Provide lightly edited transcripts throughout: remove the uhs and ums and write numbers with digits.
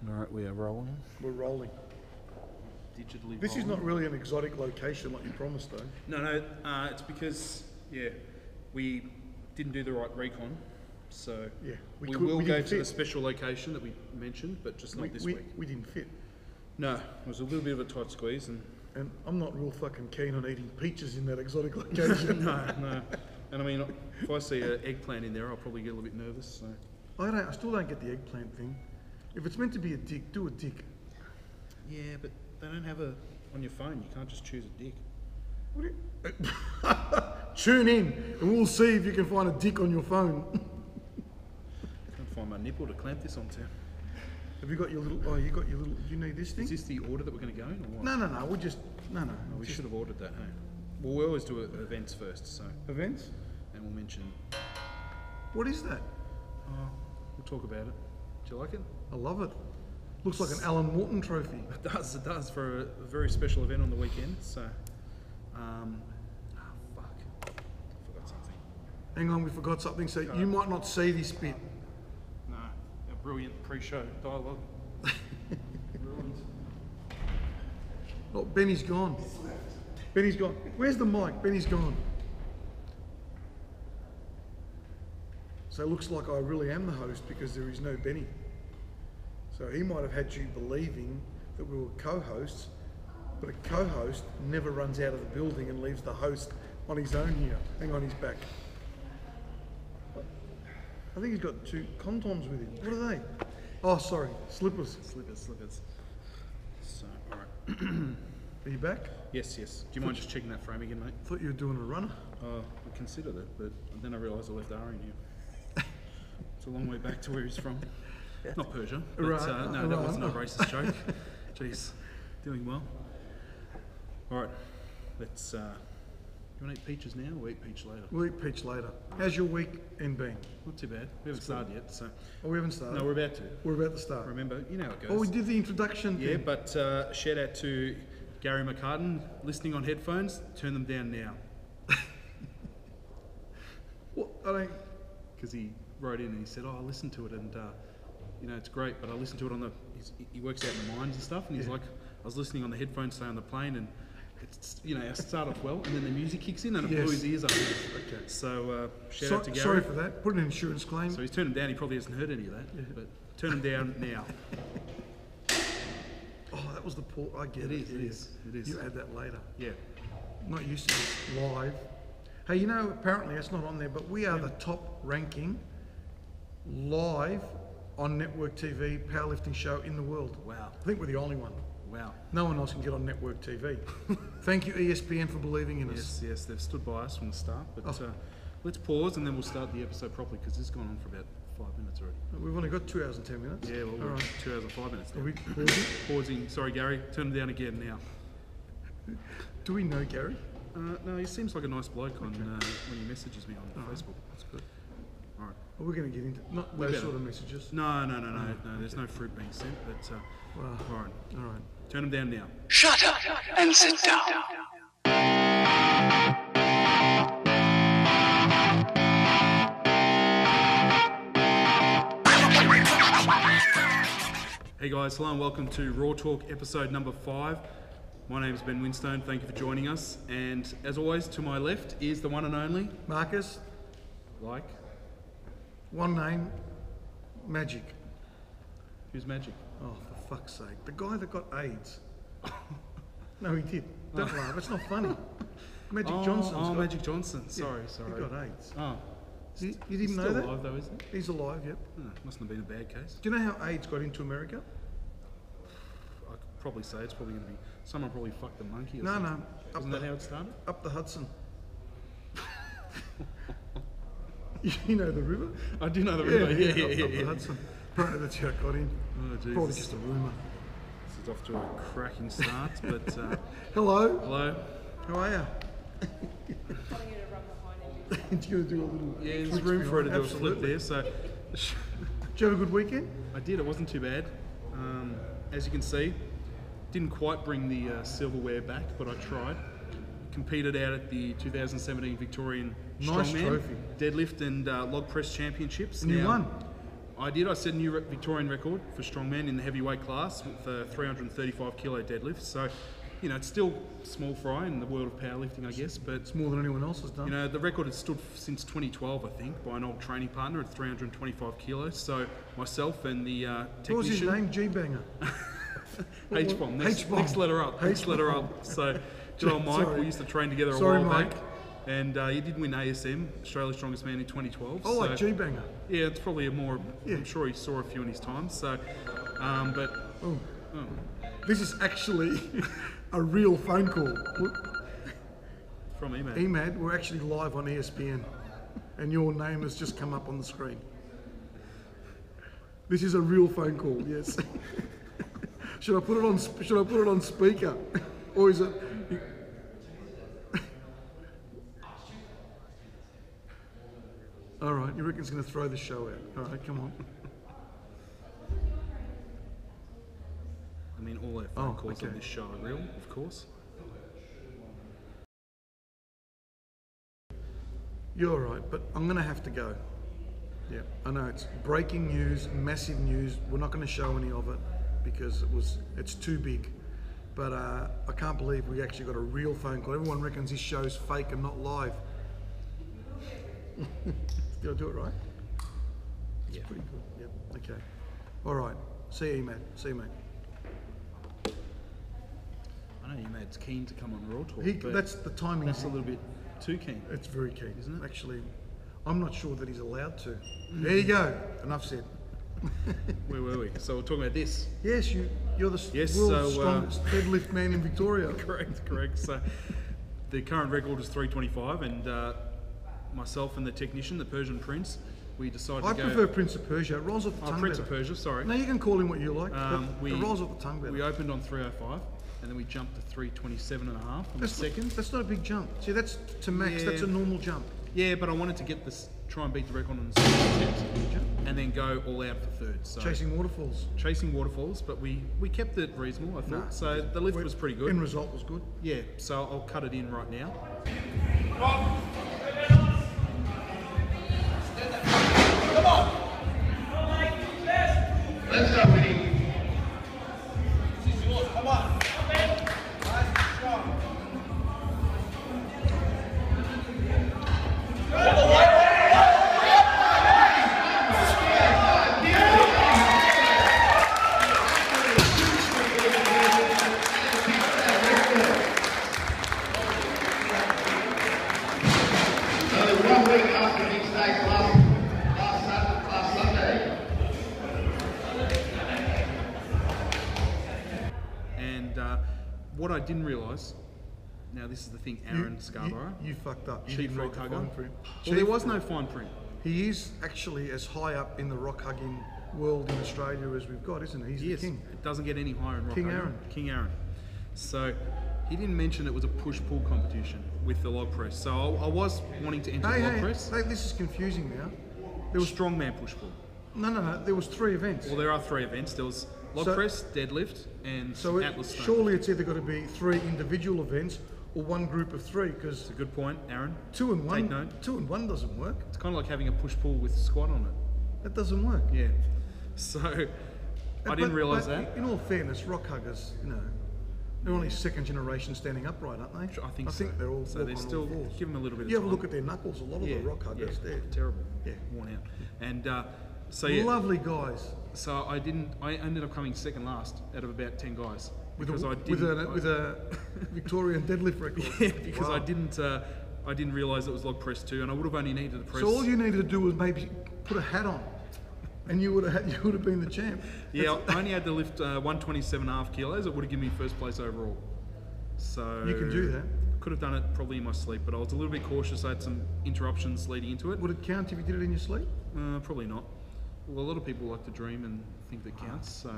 Alright, we are rolling. We're rolling. Digitally This rolling. is not really an exotic location like you promised, though. No, it's because, we didn't do the right recon. So Yeah, we will go to fit. the special location that we mentioned, but just not this week. We didn't fit. No, it was a little bit of a tight squeeze. And I'm not real fucking keen on eating peaches in that exotic location. No. And I mean, if I see an eggplant in there, I'll probably get a little bit nervous. So. I still don't get the eggplant thing. If it's meant to be a dick, do a dick. Yeah, but they don't have a on your phone. You can't just choose a dick. What do you, tune in and we'll see if you can find a dick on your phone. I can't find my nipple to clamp this onto. Have you got your little? Oh, you got your little. Do you need this thing? Is this the order that we're going to go in, or what? No. We'll just no. We should have ordered that. Hey? Well, we always do events first, so. Events. And we'll mention. What is that? We'll talk about it. Do you like it? I love it. Looks like an Alan Morton trophy. It does for a very special event on the weekend. So, fuck, I forgot something. Hang on, we forgot something. So you might not see this bit. No, a brilliant pre-show dialogue. Oh, Benny's gone. Benny's gone. Where's the mic? Benny's gone. So it looks like I really am the host because there is no Benny. So he might have had you believing that we were co-hosts, but a co-host never runs out of the building and leaves the host on his own here. Hang on, he's back. I think he's got 2 condoms with him. What are they? Oh, sorry, slippers. Slippers. So, all right. Are you back? Yes. Do you mind just checking that frame again, mate? Thought you were doing a runner. I considered it, but then I realised I left Ari in here. It's a long way back to where he's from. Not Persia, but Right. no, that wasn't a racist joke. Jeez, doing well. All right, let's. You want to eat peaches now, or eat peach later? We'll eat peach later. How's your weekend been? Not too bad. We haven't started yet, so. Oh, we haven't started? No, we're about to. We're about to start. Remember, you know how it goes. Oh, we did the introduction thing. Yeah, but shout out to Gary McCartan, listening on headphones. Turn them down now. What? I don't... Because he wrote in and he said, I listened to it and, it's great, but I listened to it on the, he works out in the mines and stuff, and he's like, I was listening on the headphones today on the plane, and it's, I start off well, and then the music kicks in, and it blew his ears up. Okay. So, shout out to Gary. Sorry for that. Put an insurance claim. So he's turned him down. He probably hasn't heard any of that, but turn him down now. Oh, that was the poor. I get it. It is. You add that later. Yeah. Not used to this live. Hey, apparently it's not on there, but we are the top ranking live on network TV powerlifting show in the world. Wow. I think we're the only one. Wow. No one else can get on network TV. Thank you, ESPN, for believing in us. Yes, they've stood by us from the start. But let's pause and then we'll start the episode properly because this has gone on for about 5 minutes already. We've only got 2 hours and 10 minutes. Yeah, well, we're All right. 2 hours and 5 minutes now. Are we pausing? Pausing. Sorry, Gary. Turn them down again now. Do we know Gary? No, he seems like a nice bloke when he messages me on Facebook. That's good. All right. Well, we're going to get into not those sort of messages. No. There's no fruit being sent. But all right. Turn them down now. Shut up and sit down. Hey guys, hello and welcome to Raw Talk episode number 5. My name is Ben Winstone, thank you for joining us. And as always, to my left is the one and only... Marcus. Like? One name. Magic. Who's Magic? Oh, for fuck's sake. The guy that got AIDS. No, he did. Don't laugh, it's not funny. Magic Johnson. Magic Johnson. Sorry. He got AIDS. Oh. You didn't He's know still that? alive though, isn't he? He's alive, yep. Mustn't have been a bad case. Do you know how AIDS got into America? I could probably say it's probably going to be... Someone probably fucked the monkey or No, something. no. Isn't that how it started? Up the Hudson. You know the river? I do know the river. Yeah. Up the Hudson. Apparently that's how it got in. Oh, Jesus. Probably just a rumour. This is off to a cracking start, but... Hello. Hello. How are you? Do you do a little... Yeah, there's room for her to do a flip there, so... Did you have a good weekend? I did, it wasn't too bad. As you can see, didn't quite bring the silverware back, but I tried. Competed out at the 2017 Victorian Nice Strongman trophy. Deadlift and Log Press Championships. And you won? I did. I set a new Victorian record for strongman in the heavyweight class with a 335 kilo deadlift. So, you know, it's still small fry in the world of powerlifting, I guess, but It's more than anyone else has done. you know, the record has stood since 2012, I think, by an old training partner at 325 kilos. So myself and the technician. What was his name? G-Banger. H-bomb. H-bomb. Next letter up. Next letter up. So good old Mike. Sorry. We used to train together a Sorry, while Mike. back. And he did win ASM, Australia's Strongest Man, in 2012. Oh, like G-Banger. Yeah, it's probably a more. I'm sure he saw a few in his time. So, but This is actually a real phone call. from Emad. Emad, we're actually live on ESPN, and your name has just come up on the screen. This is a real phone call. Yes. Should I put it on? Should I put it on speaker, or is it? All right, you reckon it's going to throw the show out? All right, come on. I mean, all our phone calls on this show are real, of course. You're all right, but I'm going to have to go. Yeah, I know it's breaking news, massive news. We're not going to show any of it because it's too big. But I can't believe we actually got a real phone call. Everyone reckons this show's fake and not live. Did I do it right? It's pretty good. Yep. Okay. All right. See you, mate. See you, mate. I know Emad's keen to come on Raw Talk, but That's the timing. that's a little bit too keen. It's very keen, Isn't it? Actually, I'm not sure that he's allowed to. There you go. Enough said. Where were we? So we're talking about this. Yes, you're the Yes, world's so, strongest deadlift man in Victoria. Correct. So the current record is 325, and myself and the technician, the Persian Prince, we decided I to go. prefer Prince of Persia. It rolls off the tongue Prince better. of Persia, sorry. No, you can call him what you like. But We it rolls off the tongue better. We opened on 305, and then we jumped to 327 and a half on the second. That's not a big jump. See, that's to max. Yeah. That's a normal jump. Yeah, but I wanted to get this, try and beat the record on the second attempt, and then go all out for third. So Chasing waterfalls. chasing waterfalls, but we kept it reasonable, I thought. Nah. So the lift was pretty good. End result was good. Yeah, so I'll cut it in right now. Let's go, Winnie. Only 1 week after Big States last Sunday. And what I didn't realise, now this is the thing, Aaron Scarborough, You fucked up. You chief didn't read rock the hugger. fine print. Well, there Chief- was no fine print. He is actually as high up in the rock hugging world in Australia as we've got, isn't he? He's the Yes, king. it doesn't get any higher in rock King hugging. Aaron. King Aaron. So he didn't mention it was a push-pull competition with the log press. So I was wanting to enter the log press. Hey, this is confusing now. There was strongman push-pull. No. There was 3 events. Well, there are 3 events. There was log So- press, deadlift, and So Atlas stone. surely it's either got to be 3 individual events or 1 group of 3, because It's a good point, Aaron. 2 and 1, Take note. 2 and 1 doesn't work. It's kind of like having a push-pull with squat on it. That doesn't work. Yeah. So I didn't realise that. In all fairness, rock huggers, they're only 2nd generation standing upright, aren't they? I think I so. think they're all. So walk they're on all still fours. give them a little bit of You have a time. look at their knuckles. A lot of the rock huggers, they're terrible. Yeah. Worn out. And so yeah. lovely guys. So I ended up coming second last out of about 10 guys With because a, I with didn't. a Victorian deadlift record. Yeah, because Wow. I didn't realise it was log press 2, and I would have only needed a press. So all you needed to do was maybe put a hat on, and you would have been the champ. Yeah, I only had to lift 127.5 kilos. It would have given me first place overall. So You can do that. Could have done it probably in my sleep, but I was a little bit cautious. I had some interruptions leading into it. Would it count if you did it in your sleep? Probably not. Well, a lot of people like to dream and think that counts. So,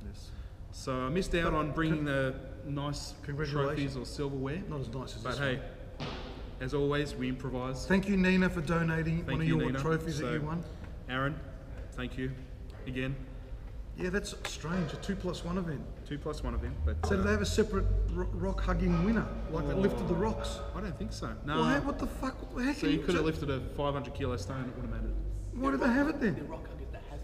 Yes. so I missed out on bringing the nice Congratulations. trophies or silverware. Not as nice as But this hey, one. as always, we improvise. Thank you, Nina, for donating Thank one of you, your Nina. trophies So, that you won. Aaron, thank you again. Yeah, that's strange. A 2+1 event. 2+1 event, but So do they have a separate rock hugging winner, like that lifted the rocks? I don't think so. No. Well, what the fuck? How so can you could have lifted a 500 kilo stone. It would have mattered. Why do they have it then? rock huggers that has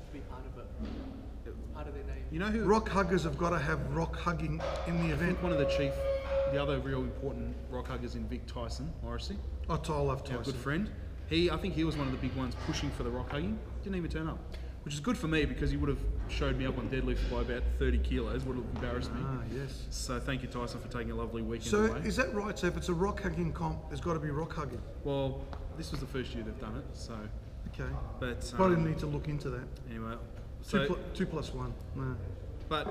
You know who? Rock huggers have got to have rock hugging in the I event. think one of the other real important rock huggers in Vic, Tyson Morrissey, Oh, I love our Tyson. good friend. I think he was one of the big ones pushing for the rock hugging. Didn't even turn up, which is good for me because he would have showed me up on deadlift by about 30 kilos. Would have embarrassed me. Ah, yes. So thank you, Tyson, for taking a lovely weekend So away. is that right? So if it's a rock hugging comp, there's got to be rock hugging. Well, this was the first year they've done it, so. Okay. But Probably need to look into that. anyway, so 2+1. No. but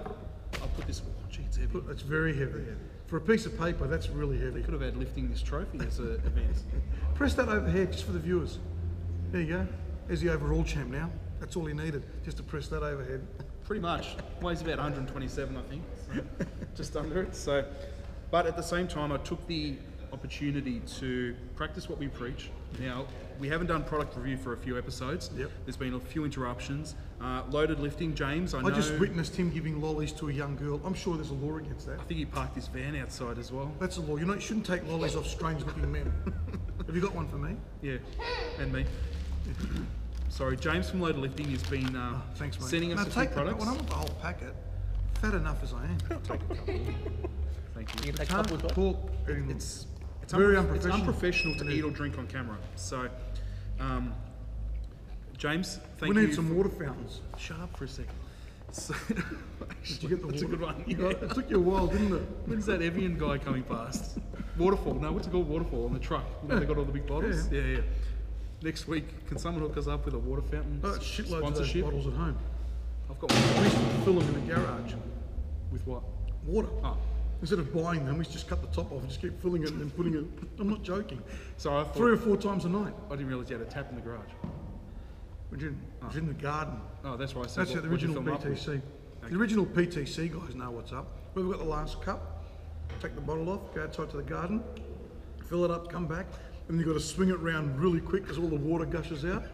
I'll put this. Oh, gee, it's heavy. It's very heavy. For a piece of paper, that's really They heavy. could have had lifting this trophy as an event. Press that overhead just for the viewers. There you go. There's the overall champ now. That's all he needed, just to press that overhead. Pretty much. Weighs about 127, I think. So just under it. So, but at the same time, I took the opportunity to practice what we preach. Now, we haven't done product review for a few episodes. Yep. There's been a few interruptions. Loaded lifting, James, I know. I just witnessed him giving lollies to a young girl. I'm sure there's a law against that. I think he parked his van outside as well. That's a law. You know, you shouldn't take lollies off strange-looking men. Have you got one for me? Yeah, and me. Sorry, James from Loaded Lifting has been Thanks, mate. sending us No, a few take products. Well, I want the whole packet. Fat enough as I am. Take a couple. Thank you. You can take a Can't couple as well. talk anymore. It's Very it's unprofessional. unprofessional to It is. eat or drink on camera. So, James, We thank you. need some water fountains. Shut up for a second. So, Did you get the that's a water? good one. You Yeah. got- It took you a while, didn't it? When's that Evian guy coming past? Waterfall. No, what's it called? Waterfall on the truck. You know, they got all the big bottles. Yeah. Yeah. Next week, can someone hook us up with a water fountain Oh, shitloads of those sponsorship? bottles at home. I've got one. We used to fill them in the garage. With what? Water. Oh, Instead of buying them, we just cut the top off and just keep filling it and then putting it. I'm not joking. sorry. I thought 3 or 4 times a night. I didn't realise you had a tap in the garage. It's in the garden. Oh, that's why I said. That's what- the what'd you original film up with? PTC. The original PTC guys know what's up. We've got the last cup. Take the bottle off, go outside to the garden, fill it up, come back, and you've got to swing it around really quick as all the water gushes out.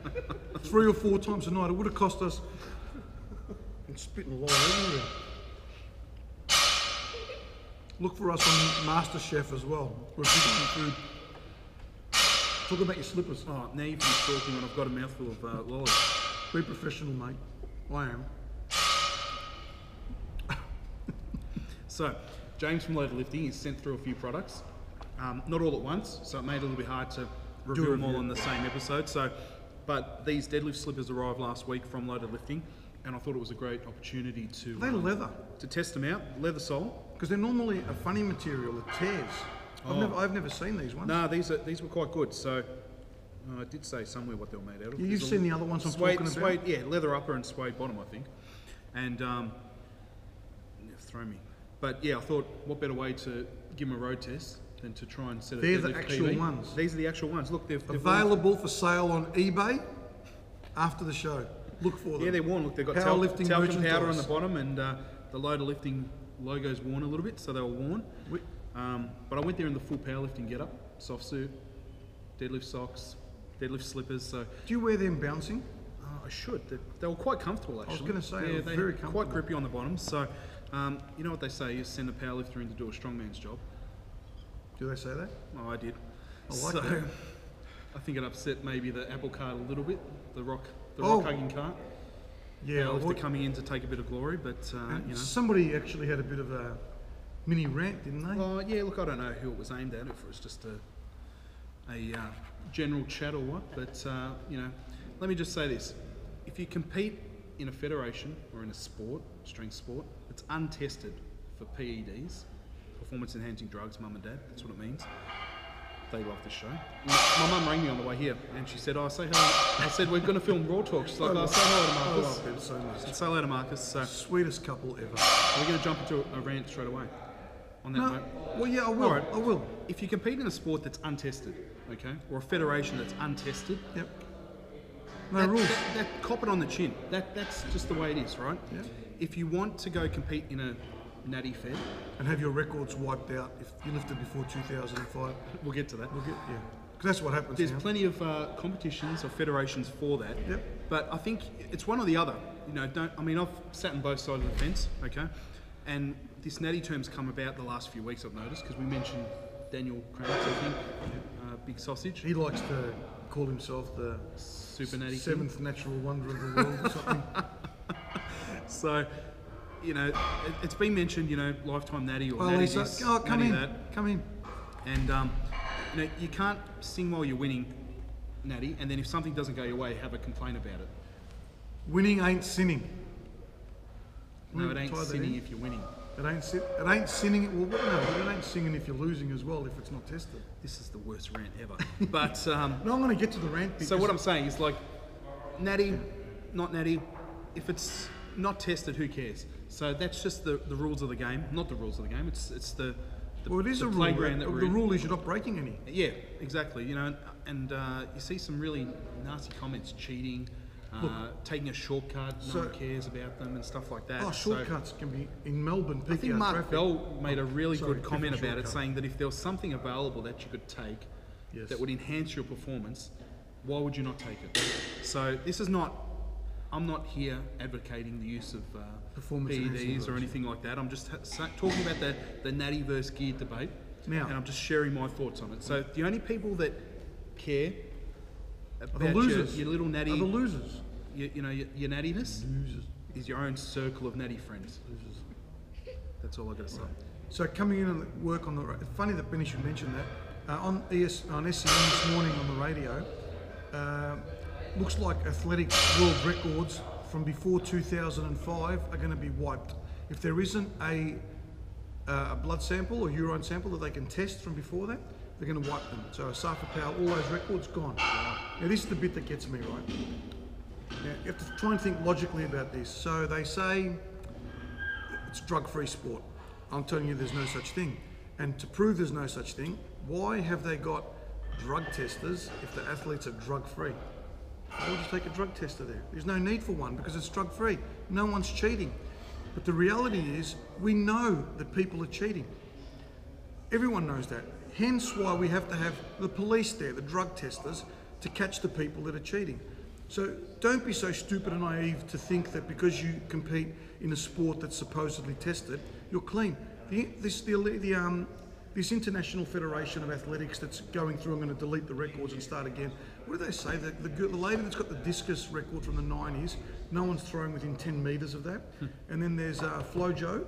3 or 4 times a night. It would have cost us. I'm spitting lolly everywhere. Look for us on MasterChef as well. We're big on food. Talk about your slippers. Oh, now you've been talking and I've got a mouthful of lollies. Be professional, mate. I am. So, James from Loaded Lifting has sent through a few products, not all at once, so it made it a little bit hard to review them all review. on the same episode. So, but these deadlift slippers arrived last week from Loaded Lifting, and I thought it was a great opportunity to Are they leather? to test them out. Leather sole. Because they're normally a funny material. It tears. I've never seen these ones. No, these were quite good. So, I did say somewhere what they were made out of. Yeah, you've There's seen the other ones I'm suede, talking about. suede, yeah, leather upper and suede bottom, I think. And throw me. But yeah, I thought, what better way to give them a road test than to try and set a They're the deadlift actual PB. ones. These are the actual ones. Look, they've Available for sale on eBay after the show. Look for them. Yeah, they're worn. Look, they've got Powerlifting talcum powder on the merchandise. bottom, and the Loaded Lifting logo's worn a little bit, so they were worn. But I went there in the full powerlifting getup, soft suit, deadlift socks, deadlift slippers. So Do you wear them bouncing? I should. They were quite comfortable, actually. gonna say, yeah, they were they very quite comfortable. grippy on the bottom. So you know what they say: you send a powerlifter in to do a strongman's job. Do they say that? Oh, I did. I like So, that. I think it upset maybe the apple cart a little bit, the rock Oh. hugging cart. Yeah. Powerlifter what- coming in to take a bit of glory, but you know. Somebody actually had a bit of a mini rant, didn't they? Well, yeah, look, I don't know who it was aimed at, if it was just a general chat or what, but, you know, let me just say this. If you compete in a federation or in a sport, strength sport, it's untested for PEDs, performance enhancing drugs, mum and dad, that's what it means. They love this show. My mum rang me on the way here and she said, oh, say hello. I said, we're going to film Raw Talk. She's like, oh, say hello to I Marcus. love them so much. I said, say hello to Marcus. So Sweetest couple ever. we're going to jump into a rant straight away on that No, note. well, yeah, I will. All right. I will. If you compete in a sport that's untested, okay, or a federation that's untested, Yep. No rules. that cop it on the chin. That's just the way it is, right? Yeah. If you want to go compete in a natty fed, And have your records wiped out if you lifted before 2005. we'll get to that. We'll get, yeah. Because that's what happens There's now. plenty of competitions or federations for that. Yep. But I think it's one or the other. You know, I've sat on both sides of the fence, okay? And this natty term's come about the last few weeks, I've noticed, because we mentioned Daniel Kranitz, I think, Big Sausage, He likes to call himself the Super Natty. King. seventh natural wonder of the world or something. So you know, it's been mentioned, you know, lifetime natty or Oh, natty Lisa, this, come natty in, that. come in. And, you know, you can't sing while you're winning, natty, and then if something doesn't go your way, have a complaint about it. Winning ain't sinning. No, it ain't Tie that sinning in. if you're winning. It ain't sinning. Well, no, it ain't singing if you're losing as well, if it's not tested. This is the worst rant ever. But, No, I'm going to get to the rant. so because- what I'm saying is like, natty, not natty, if it's not tested, who cares? So that's just the rules of the game. Not the rules of the game, it's the Well, it is the a rule. playground that we're The in. rule is you're not breaking any. Yeah, exactly. You know, and you see some really nasty comments, cheating, taking a shortcut, no one cares about them and stuff like that. Oh, shortcuts can be in Melbourne. I think Mark traffic. Bell made a really Sorry, good comment different about it, shortcut. saying that if there was something available that you could take Yes. that would enhance your performance, why would you not take it? So this is not. I'm not here advocating the use of Performance enhancing PEDs or drugs. anything like that. I'm just talking about the natty versus geared debate, Now- and I'm just sharing my thoughts on it. So the only people that care Are about the losers. your little natty, Are the losers. you know, your nattiness, Losers. is your own circle of natty friends. That's all I got to say. So coming in and work on the. Funny that Benny should mention that on SEN this morning on the radio. Looks like athletics world records from before 2005 are going to be wiped. If there isn't a blood sample or urine sample that they can test from before that, they're going to wipe them. So Safa Powell, all those records gone. Now this is the bit that gets me, right? Now you have to try and think logically about this. So they say it's drug-free sport. I'm telling you there's no such thing. And to prove there's no such thing, why have they got drug testers if the athletes are drug-free? Why would you take a drug tester there? There's no need for one because it's drug-free. No one's cheating. But the reality is, we know that people are cheating. Everyone knows that. Hence why we have to have the police there, the drug testers, to catch the people that are cheating. So don't be so stupid and naive to think that because you compete in a sport that's supposedly tested, you're clean. This International Federation of Athletics that's going through, I'm going to delete the records and start again. What do they say? The lady that's got the discus record from the 90s, no one's thrown within 10 metres of that. And then there's Flojo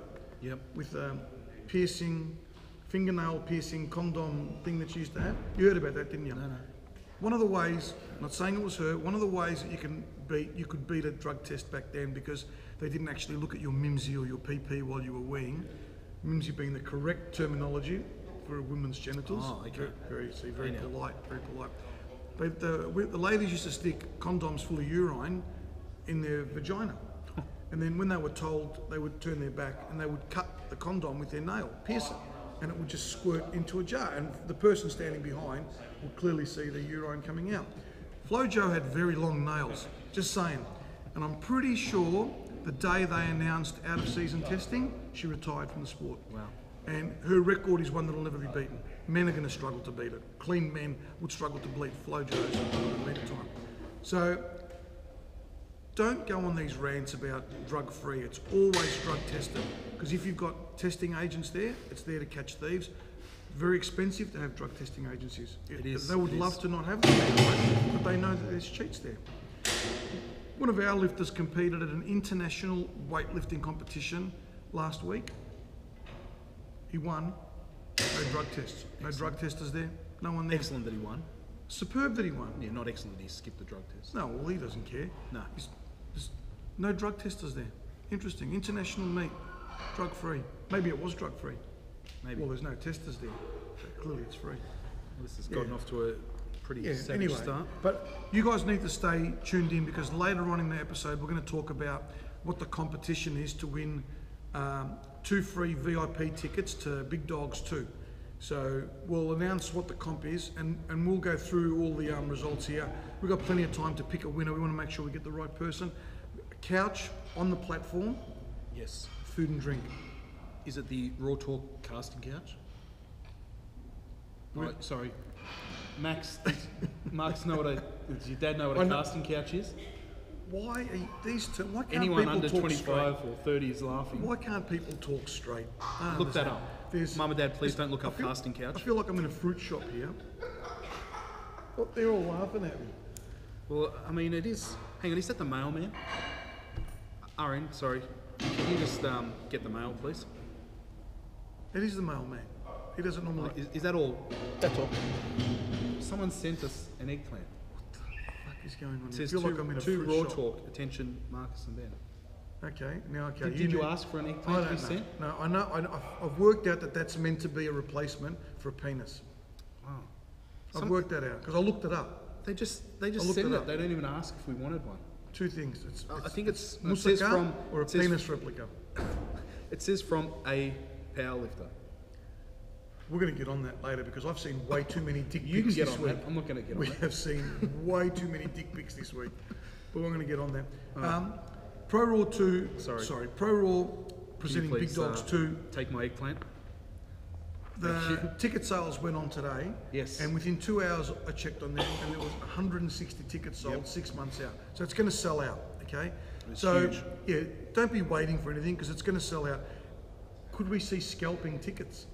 with piercing, fingernail piercing condom thing that she used to have. You heard about that, didn't you? No. One of the ways, I'm not saying it was her, one of the ways that you could beat a drug test back then because they didn't actually look at your mimsy or your PP while you were weeing. Mimsy being the correct terminology for a woman's genitals. Oh, okay. Very polite, very polite. But the ladies used to stick condoms full of urine in their vagina. And then when they were told, they would turn their back and they would cut the condom with their nail, pierce it, and it would just squirt into a jar. And the person standing behind would clearly see the urine coming out. Flojo had very long nails, just saying. And I'm pretty sure the day they announced out-of-season testing, she retired from the sport. Wow. And her record is one that will never be beaten. Men are going to struggle to beat it. Clean men would struggle to beat Flojo's meter time. So don't go on these rants about drug-free. It's always drug tested. Because if you've got testing agents there, it's there to catch thieves. Very expensive to have drug testing agencies. It is. They would love to not have them, but they know that there's cheats there. One of our lifters competed at an international weightlifting competition last week. He won. No drug tests. No drug testers there. No one there. Excellent that he won. Superb that he won. Yeah, not excellent that he skipped the drug test. No, well, he doesn't care. No. There's no drug testers there. Interesting. International meet. Drug-free. Maybe it was drug-free. Maybe. Well, there's no testers there. So clearly it's free. This has gotten off to a pretty savage Anyway, start. but you guys need to stay tuned in because later on in the episode we're going to talk about what the competition is to win 2 free VIP tickets to Big Dogs 2. So we'll announce what the comp is and we'll go through all the results here. We've got plenty of time to pick a winner. We want to make sure we get the right person. A couch on the platform, Yes. food and drink. Is it the Raw Talk casting couch? Oh, sorry. Max, Mark's know does your dad know what a casting couch is? Why are these two? Why can't Anyone people under talk 25 straight? or 30 is laughing. Why can't people talk straight? I Look that understand. up. There's- Mum and Dad, please don't look I up feel- casting I couch. feel like I'm in a fruit shop here. Oh, they're all laughing at me. Well, I mean, it is. Hang on, is that the mailman? RN, sorry. Can you just get the mail, please? It is the mailman. He doesn't normally. Is that all? That's all. Someone sent us an eggplant. What the fuck is going on? It here? I says feel like I'm in a two fruit raw shop. talk. Attention, Marcus and Ben. Okay, now okay. Did you ask for an I eggplant to be don't know. sent? No, I know. I've worked out that that's meant to be a replacement for a penis. Wow. I've worked that out because I looked it up. They just looked send it it. up. They don't even ask if we wanted one. Two things. I think it's it Musaka says from or a it says- penis replica. It says from a powerlifter. We're going to get on that later because I've seen way too many dick You can pics get this on week. that. I'm not going to get on We that. have seen way too many dick pics this week, but we're going to get on that. Pro Raw 2. Sorry. Pro Raw Can you presenting Big please, Dogs 2. Take my eggplant. The ticket sales went on today. Yes. And within 2 hours, I checked on them, and there was 160 tickets sold 6 months out. So it's going to sell out. Okay. It's so huge. yeah, don't be waiting for anything because it's going to sell out. Could we see scalping tickets?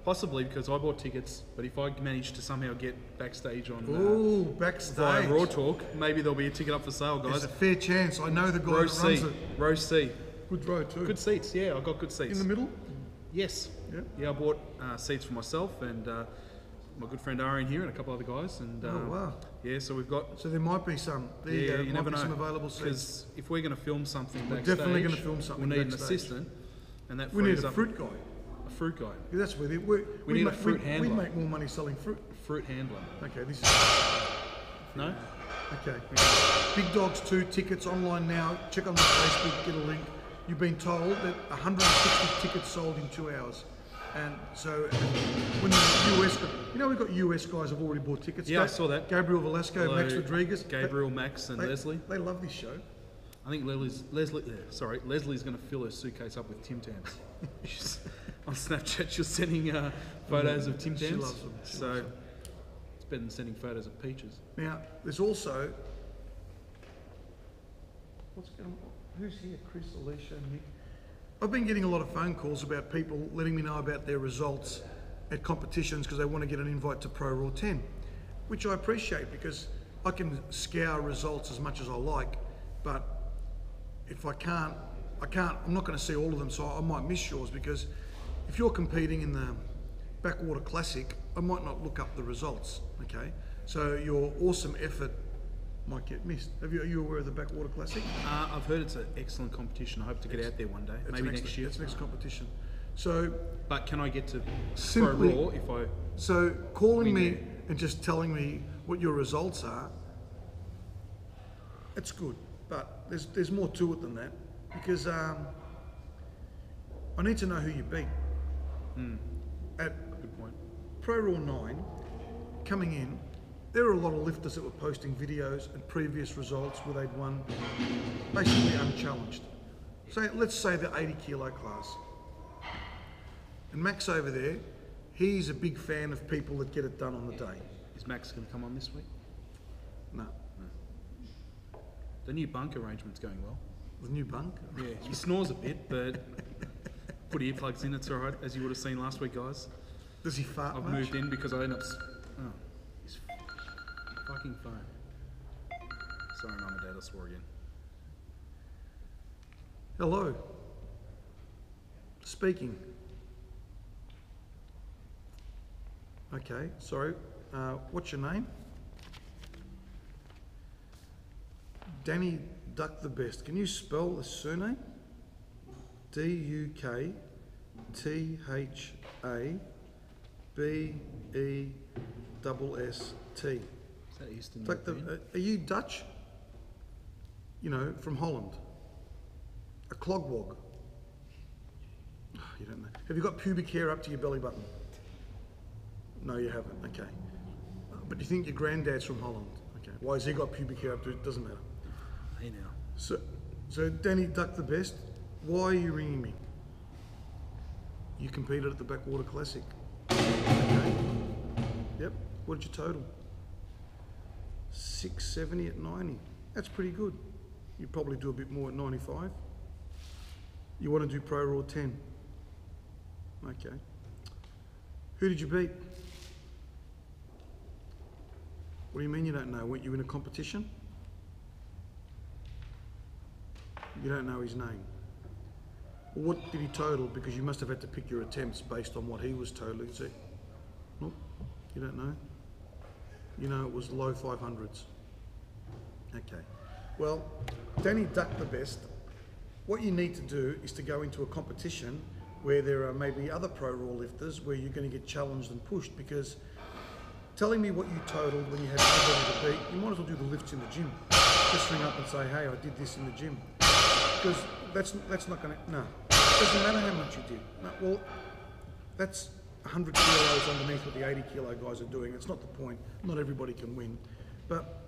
Possibly because I bought tickets, but if I manage to somehow get backstage on Oh, via backstage. Raw Talk, maybe there'll be a ticket up for sale, There's guys. a fair chance. I know the guy Row that runs C. it. Row C. Good row too. Good seats, yeah, I got good seats. In the middle? Yes. Yeah. Yeah, I bought seats for myself and my good friend Arian here and a couple other guys. And Oh, wow. yeah, so we've got. So there might be some. There Yeah, you go. you Might never be know. some available seats. Because if we're going to film something We're backstage, definitely gonna film something we'll need an backstage. assistant, and that We need frees a up fruit guy. a fruit guy, Yeah, that's where we need a fruit We handler. make more money selling fruit. fruit handler. Okay, this is No. okay. Big Dogs 2 tickets online now. Check on the Facebook. Get a link. You've been told that 160 tickets sold in 2 hours. And so when the US, we've got US guys have already bought tickets. Yeah, I saw that. Gabriel Velasco, Hello, Max Rodriguez. Gabriel, Max, and they, Leslie. They love this show. I think Leslie's going to fill her suitcase up with Tim Tams. She's, on Snapchat, she's sending photos of Tim Tams. She loves them. She So loves them. it's better than sending photos of peaches. Now, there's also what's going on? Who's here? Chris, Alicia, Nick. I've been getting a lot of phone calls about people letting me know about their results at competitions because they want to get an invite to Pro Raw 10, which I appreciate because I can scour results as much as I like, but if I can't, I'm not going to see all of them, so I might miss yours because if you're competing in the Backwater Classic, I might not look up the results, okay? So your awesome effort might get missed. Are you aware of the Backwater Classic? I've heard it's an excellent competition. I hope to get out there one day, maybe next year. It's next competition. So But can I get to Simply- Pro Raw if I? So calling win me there? and just telling me what your results are, it's good, but there's more to it than that because I need to know who you beat. At Good point. Pro Raw 9, coming in, there were a lot of lifters that were posting videos and previous results where they'd won basically unchallenged. So let's say the 80 kilo class. And Max over there, he's a big fan of people that get it done on the day. Is Max going to come on this week? No. The new bunk arrangement's going well. The new bunk? Yeah, he snores a bit, but put earplugs in, it's all right, as you would have seen last week, guys. Does he fart I've much? moved in because I ended up... Oh, his fucking phone. Sorry, Mum and Dad, I swore again. Hello. Speaking. Okay, sorry. What's your name? Danny Duck the Best. Can you spell the surname? D-U-K-T-H-A-B-E-S-S-T. Is that Eastern Like European? are you Dutch? You know, from Holland. A clogwog. Oh, you don't know. Have you got pubic hair up to your belly button? No, you haven't. Okay. But you think your granddad's from Holland? Okay. Why has he got pubic hair up to it? Doesn't matter. Hey now. So Danny Duck the Best, why are you ringing me? You competed at the Backwater Classic. Okay. Yep. What did you total? 670 at 90. That's pretty good. You'd probably do a bit more at 95. You want to do Pro Raw 10? Okay. Who did you beat? What do you mean you don't know? Weren't you in a competition? You don't know his name. Well, what did he total? Because you must have had to pick your attempts based on what he was totaling. See? Nope, you don't know. You know it was low 500s. Okay. Well, Danny ducked the best. What you need to do is to go into a competition where there are maybe other pro raw lifters where you're going to get challenged and pushed, because telling me what you totaled when you had nobody to beat, you might as well do the lifts in the gym. Just ring up and say, hey, I did this in the gym. Because that's not going to, no. It doesn't matter how much you did. No, well, that's 100 kilos underneath what the 80 kilo guys are doing. It's not the point. Not everybody can win. But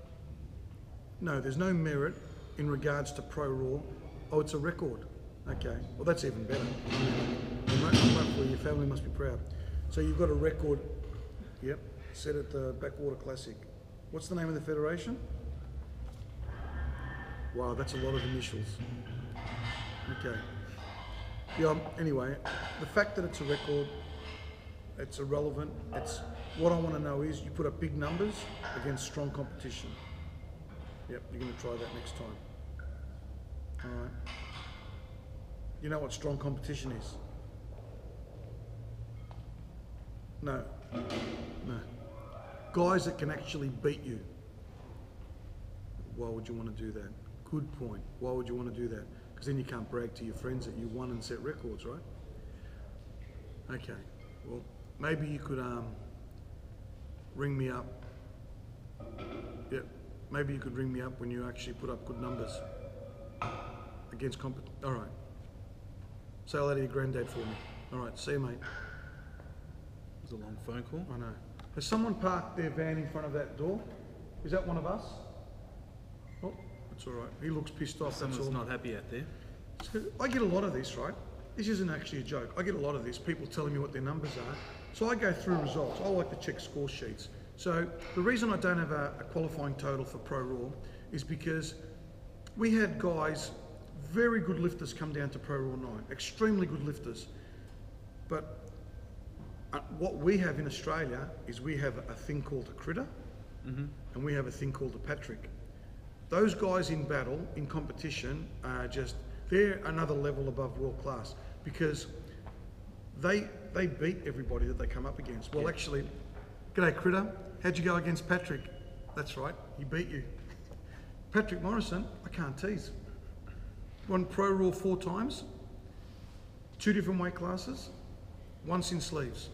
no, there's no merit in regards to pro raw. Oh, it's a record. Okay, well that's even better. Well, your family must be proud. So you've got a record, yep, set at the Backwater Classic. What's the name of the federation? Wow, that's a lot of initials. Okay. Yeah, anyway, the fact that it's a record, it's irrelevant. It's, what I want to know is you put up big numbers against strong competition. Yep, you're going to try that next time. All right. You know what strong competition is? No. No. Guys that can actually beat you. Why would you want to do that? Good point. Why would you want to do that? Because then you can't brag to your friends that you won and set records, right? Okay. Well, maybe you could ring me up. Yep. Maybe you could ring me up when you actually put up good numbers against All right. Say hello to your granddad for me. All right, see you, mate. It was a long phone call. I know. Has someone parked their van in front of that door? Is that one of us? Oh, that's all right. He looks pissed off. Someone's not happy out there. I get a lot of this, right? This isn't actually a joke. I get a lot of this, people telling me what their numbers are. So I go through results. I like to check score sheets. So the reason I don't have a qualifying total for Pro Raw is because we had guys, very good lifters, come down to Pro Raw 9, extremely good lifters. But what we have in Australia is we have a thing called a critter, and we have a thing called a Patrick. Those guys in battle, in competition, are just, they're another level above world class, because they beat everybody that they come up against. Well, actually, g'day Critter, how'd you go against Patrick? That's right, he beat you. Patrick Morrison, I can't tease. Won Pro Raw 4 times, 2 different weight classes, once in sleeves.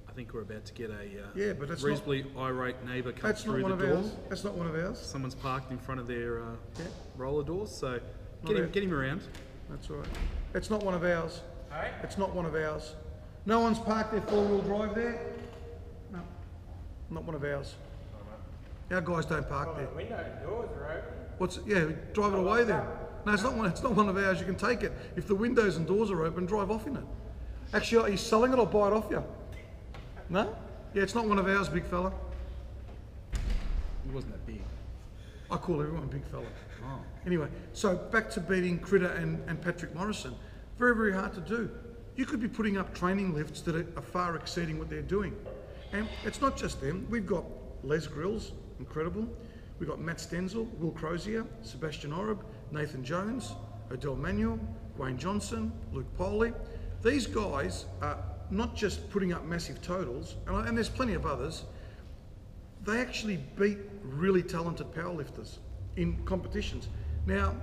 I think we're about to get a Yeah, but that's reasonably irate neighbour come That's not through one the of door. ours. That's not one of ours. Someone's parked in front of their Yeah. roller doors, so Not get him around. That's all right. It's not one of ours. Alright. It's not one of ours. No one's parked their 4-wheel drive there? No. Not one of ours. Our guys don't park there. The window and doors are open. Yeah, drive it away then. No, it's not one of ours. You can take it. If the windows and doors are open, drive off in it. Actually, are you selling it or buy it off you? No? Yeah, it's not one of ours, big fella. He wasn't that big. I call everyone big fella. Oh. Anyway, so back to beating Critter and Patrick Morrison. Very, very hard to do. You could be putting up training lifts that are far exceeding what they're doing. And it's not just them. We've got Les Grills, incredible. We've got Matt Stenzel, Will Crozier, Sebastian Oreb, Nathan Jones, Odell Manuel, Wayne Johnson, Luke Poley. These guys are not just putting up massive totals, and there's plenty of others. They actually beat really talented powerlifters in competitions. Now,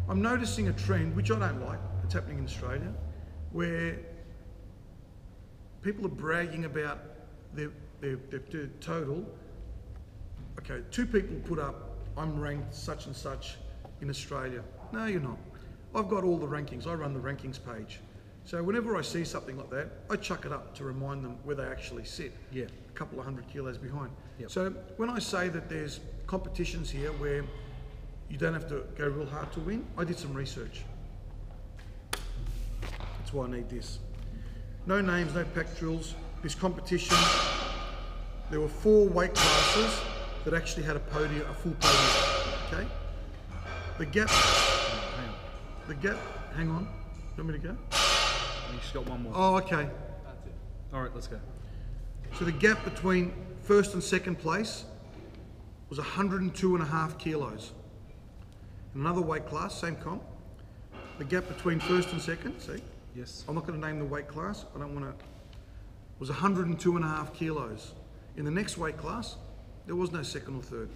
I'm noticing a trend, which I don't like, it's happening in Australia, where people are bragging about their total. Okay, 2 people put up, I'm ranked such and such in Australia. No, you're not. I've got all the rankings. I run the rankings page. So whenever I see something like that, I chuck it up to remind them where they actually sit. Yeah. A couple of 100 kilos behind. Yep. So when I say that there's competitions here where you don't have to go real hard to win, I did some research. That's why I need this. No names, no pack drills. This competition, there were 4 weight classes that actually had a podium, a full podium. Okay? The gap, hang on. You want me to go? He's just got one more. Oh, okay. That's it. All right, let's go. So the gap between first and second place was 102.5 kilos. In another weight class, same comp, the gap between first and second, see? Yes. I'm not going to name the weight class. I don't want to. Was 102.5 kilos. In the next weight class, there was no second or third.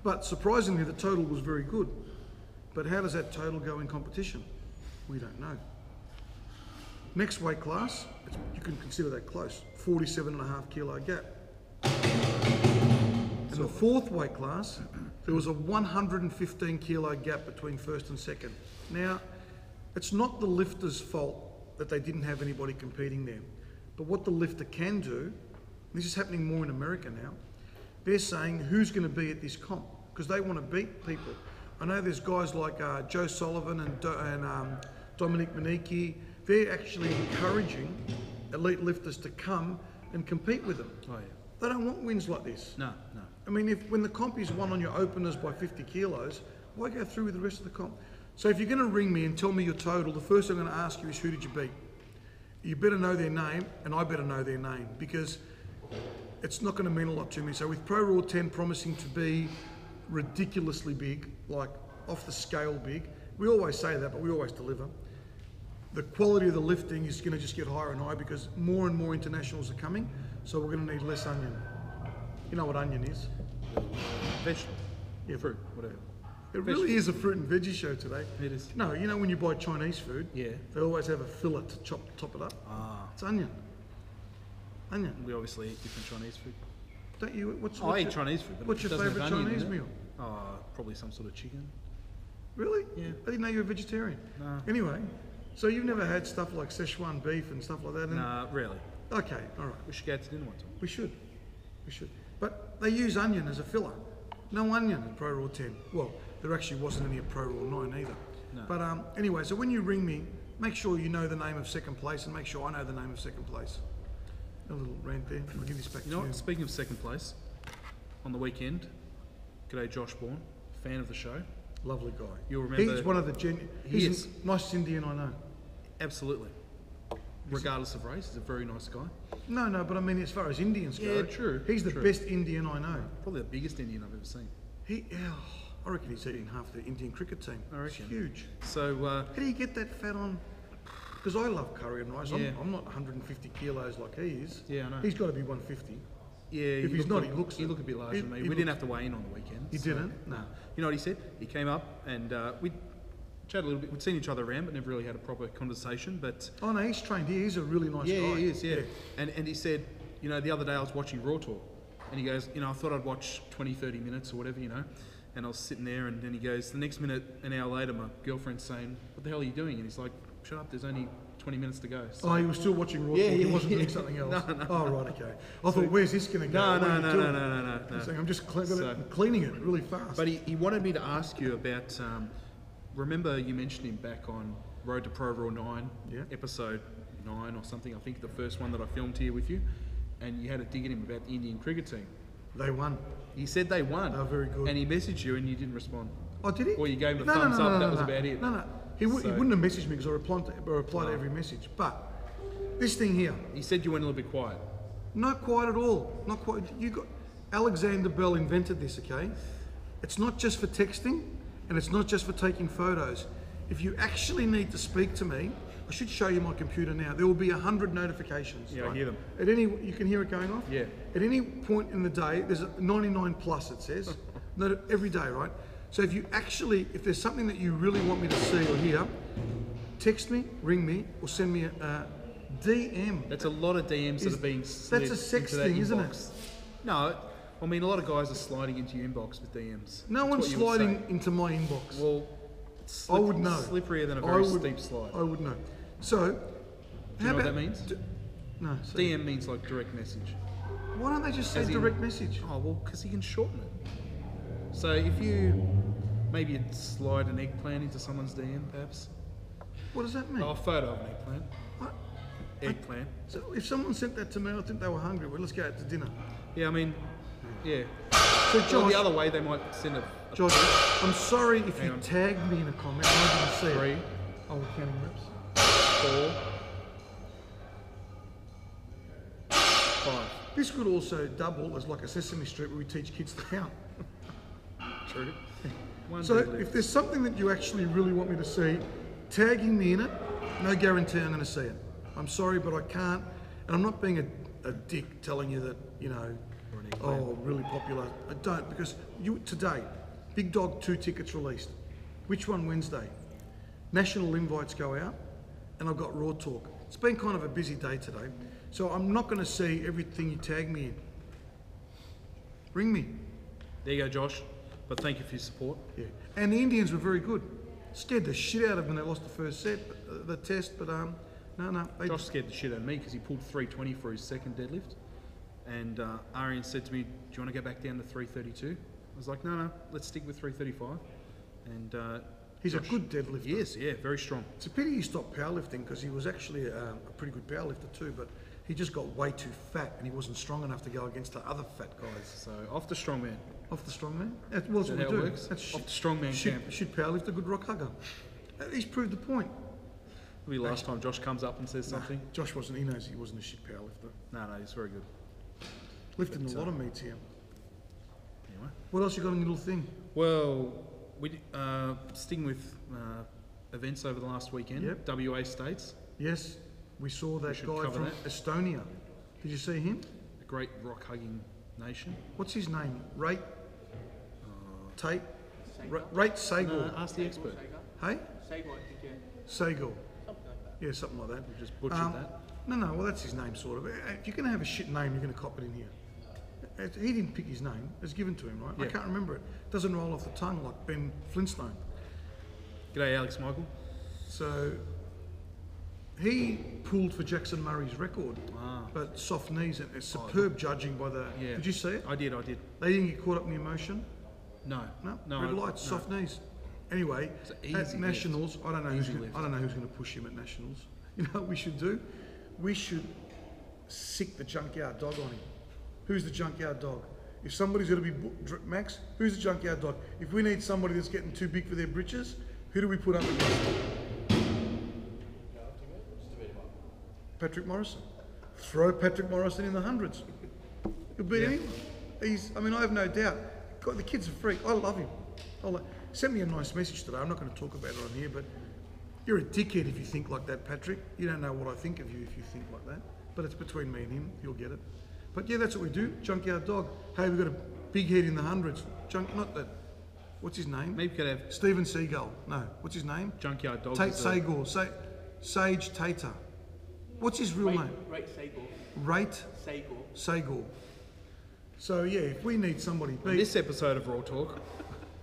But surprisingly, the total was very good. But how does that total go in competition? We don't know. Next weight class, you can consider that close. 47.5 kilo gap. In the fourth weight class, there was a 115 kilo gap between first and second. Now, it's not the lifter's fault that they didn't have anybody competing there. But what the lifter can do, this is happening more in America now, they're saying who's going to be at this comp because they want to beat people. I know there's guys like Joe Sullivan and Dominic Manicki. They're actually encouraging elite lifters to come and compete with them. Oh, yeah. They don't want wins like this. No, no. I mean, when the comp is won on your openers by 50 kilos, why go through with the rest of the comp? So if you're going to ring me and tell me your total, the first thing I'm going to ask you is who did you beat? You better know their name, and I better know their name, because it's not going to mean a lot to me. So with Pro Raw 10 promising to be ridiculously big, like off the scale big, we always say that, but we always deliver. The quality of the lifting is going to just get higher and higher because more and more internationals are coming, so we're going to need less onion. You know what onion is? Vegetable. Yeah, Fruit, whatever. It really is a fruit and veggie show today. It is. No, you know when you buy Chinese food, Yeah. they always have a fillet to top it up. Ah. It's onion. Onion. We obviously eat different Chinese food. Don't you? I eat Chinese food, but what's it your doesn't have favourite onion in Chinese it. meal? Oh, probably some sort of chicken. Really? Yeah. I didn't know you were a vegetarian. No. Anyway, so you've never had stuff like Szechuan beef and stuff like that? Nah, rarely. Okay, all right. We should go out to dinner one time. We should. We should. But they use onion as a filler. No onion in Pro Raw 10. Well, there actually wasn't any at Pro Raw 9 either. No. But anyway, so when you ring me, make sure you know the name of second place and make sure I know the name of second place. A little rant there. I'll give this back You to know you. what? Speaking of second place, on the weekend, g'day Josh Bourne, fan of the show. Lovely guy. You'll remember. He's one of the He he's is. the nicest Indian I know. Absolutely. Regardless of race, he's a very nice guy. No, but I mean as far as Indians go, Yeah, true, he's the true. best Indian I know. Probably the biggest Indian I've ever seen. I reckon he's eating half the Indian cricket team. I It's reckon. huge. So, How do you get that fat on? Because I love curry and rice. Yeah. I'm not 150 kilos like he is. Yeah, I know. He's got to be 150. yeah, If he's not, he looks He it. looked a bit larger He- than me. he We looked- didn't have to weigh in on the weekend. He didn't? No. You know what he said? He came up and we chatted a little bit. We'd seen each other around, but never really had a proper conversation. But Oh no, he's trained here. He's a really nice yeah, guy. he is. Yeah. And he said, you know, the other day I was watching Raw Talk, and he goes, you know, I thought I'd watch 20, 30 minutes or whatever, you know. And I was sitting there, and then he goes, the next minute, an hour later, my girlfriend's saying, "What the hell are you doing?" And he's like, "Shut up. There's only 20 minutes to go." So, Oh, he was still watching Raw Yeah, Talk. He yeah, wasn't yeah. doing something else. No, no, Oh, right, okay. I thought, where's this going to go? no, What no, are you no, doing? no, no, no, no. He's saying, I'm just So- cleaning it really fast. But he wanted me to ask you about, remember you mentioned him back on Road to Pro Raw 9, Yeah. episode 9 or something, I think the first one that I filmed here with you, and you had a dig at him about the Indian cricket team. They won. He said they won. They were very good. And he messaged you and you didn't respond. Oh, did he? Or you gave him a thumbs up, that was about it. No. He So- wouldn't have messaged me because I replied to every message. But this thing here, He said you went a little bit quiet. not quite at all. Not quite. Alexander Bell invented this, okay? It's not just for texting and it's not just for taking photos. If you actually need to speak to me, I should show you my computer now. There will be 100 notifications. Yeah, I hear them. You can hear it going off? Yeah. At any point in the day, there's a 99 plus, it says. Every day, right? So if there's something that you really want me to see or hear, text me, ring me, or send me a DM. That's a lot of DMs that are being slid That's a sex into that thing, isn't it? inbox. No, I mean, a lot of guys are sliding into your inbox with DMs. No That's one's what you would sliding say. into my inbox. Well, it's I would know. Slipperier than a I very would- steep slide. I would know. So, Do you know what that means? No. So DM means like direct message. why don't they just say As in- direct message? Oh, well, because you can shorten it. So if you, maybe you'd slide an eggplant into someone's DM, perhaps. What does that mean? Oh, a photo of an eggplant. What? Eggplant. So if someone sent that to me, I think they were hungry. Well, let's go out to dinner. Yeah, I mean, yeah. So Or Josh, the other way, they might send a Josh, I'm sorry if Hang you on. tagged me in a comment and I didn't see it. 3, Oh, we're counting reps. 4, 5. This could also double as like a Sesame Street where we teach kids to count. True. One So deadlift. if there's something that you actually really want me to see, tagging me in it, no guarantee I'm going to see it. I'm sorry, but I can't. And I'm not being a dick telling you that, you know, oh, really popular. I don't, because today, Big Dog 2 tickets released. Which one Wednesday? National invites go out, and I've got Raw Talk. It's been kind of a busy day today, so I'm not going to see everything you tag me in. Ring me. There you go, Josh. But thank you for your support. Yeah. And the Indians were very good. Scared the shit out of them when they lost the first set, the test, but no. Josh scared the shit out of me because he pulled 320 for his second deadlift. And Arian said to me, do you want to go back down to 332? I was like, no, let's stick with 335. And he's Josh, a good deadlifter. Yes, yeah, very strong. It's a pity he stopped powerlifting because he was actually a pretty good powerlifter too, but he just got way too fat and he wasn't strong enough to go against the other fat guys. So off the strongman. Off the strongman? Well, that's what we do. Works? That's off the strongman camp. Shit powerlifter, good rock hugger. He's proved the point. It'll be last time Josh comes up and says something. Josh wasn't. He knows he wasn't a shit powerlifter. No, he's very good. Lifting a lot of meats here. Anyway. What else you got on your little thing? Well, we sticking with events over the last weekend. Yep. WA States. Yes, we saw that guy from Estonia. Did you see him? A great rock hugging nation. What's his name? Rate Sagor. No, ask the expert. Hey? Sagor, Sagor. something like that. Yeah, something like that. We just butchered that. No, well that's his name sort of. If you're going to have a shit name, you're going to cop it in here. He didn't pick his name. It was given to him, right? Yeah. I can't remember it. Doesn't roll off the tongue like Ben Flintstone. G'day, Alex Michael. So he pulled for Jackson Murray's record, but soft knees and superb judging by the. Yeah. Did you see it? I did. They didn't get caught up in the emotion. No. Red lights, soft knees. Anyway, at nationals, I don't know who's going to push him at nationals. You know what we should do? We should sick the junkyard dog on him. Who's the junkyard dog? If somebody's going to be Max, who's the junkyard dog? If we need somebody that's getting too big for their britches, who do we put up against? Patrick Morrison. Throw Patrick Morrison in the hundreds. He'll beat anyone. I have no doubt. God, the kid's a freak. I love him. Send me a nice message today. I'm not going to talk about it on here, but you're a dickhead if you think like that, Patrick. You don't know what I think of you if you think like that. But it's between me and him. You'll get it. But yeah, that's what we do. Junkyard dog. Hey, we've got a big head in the hundreds. Not that. What's his name? Maybe we could have Steven Seagull. No. What's his name? junkyard dog. Tate Sagor. Sage Tater. What's his real name? Rate Sagor. So yeah, if we need somebody On this episode of Raw Talk,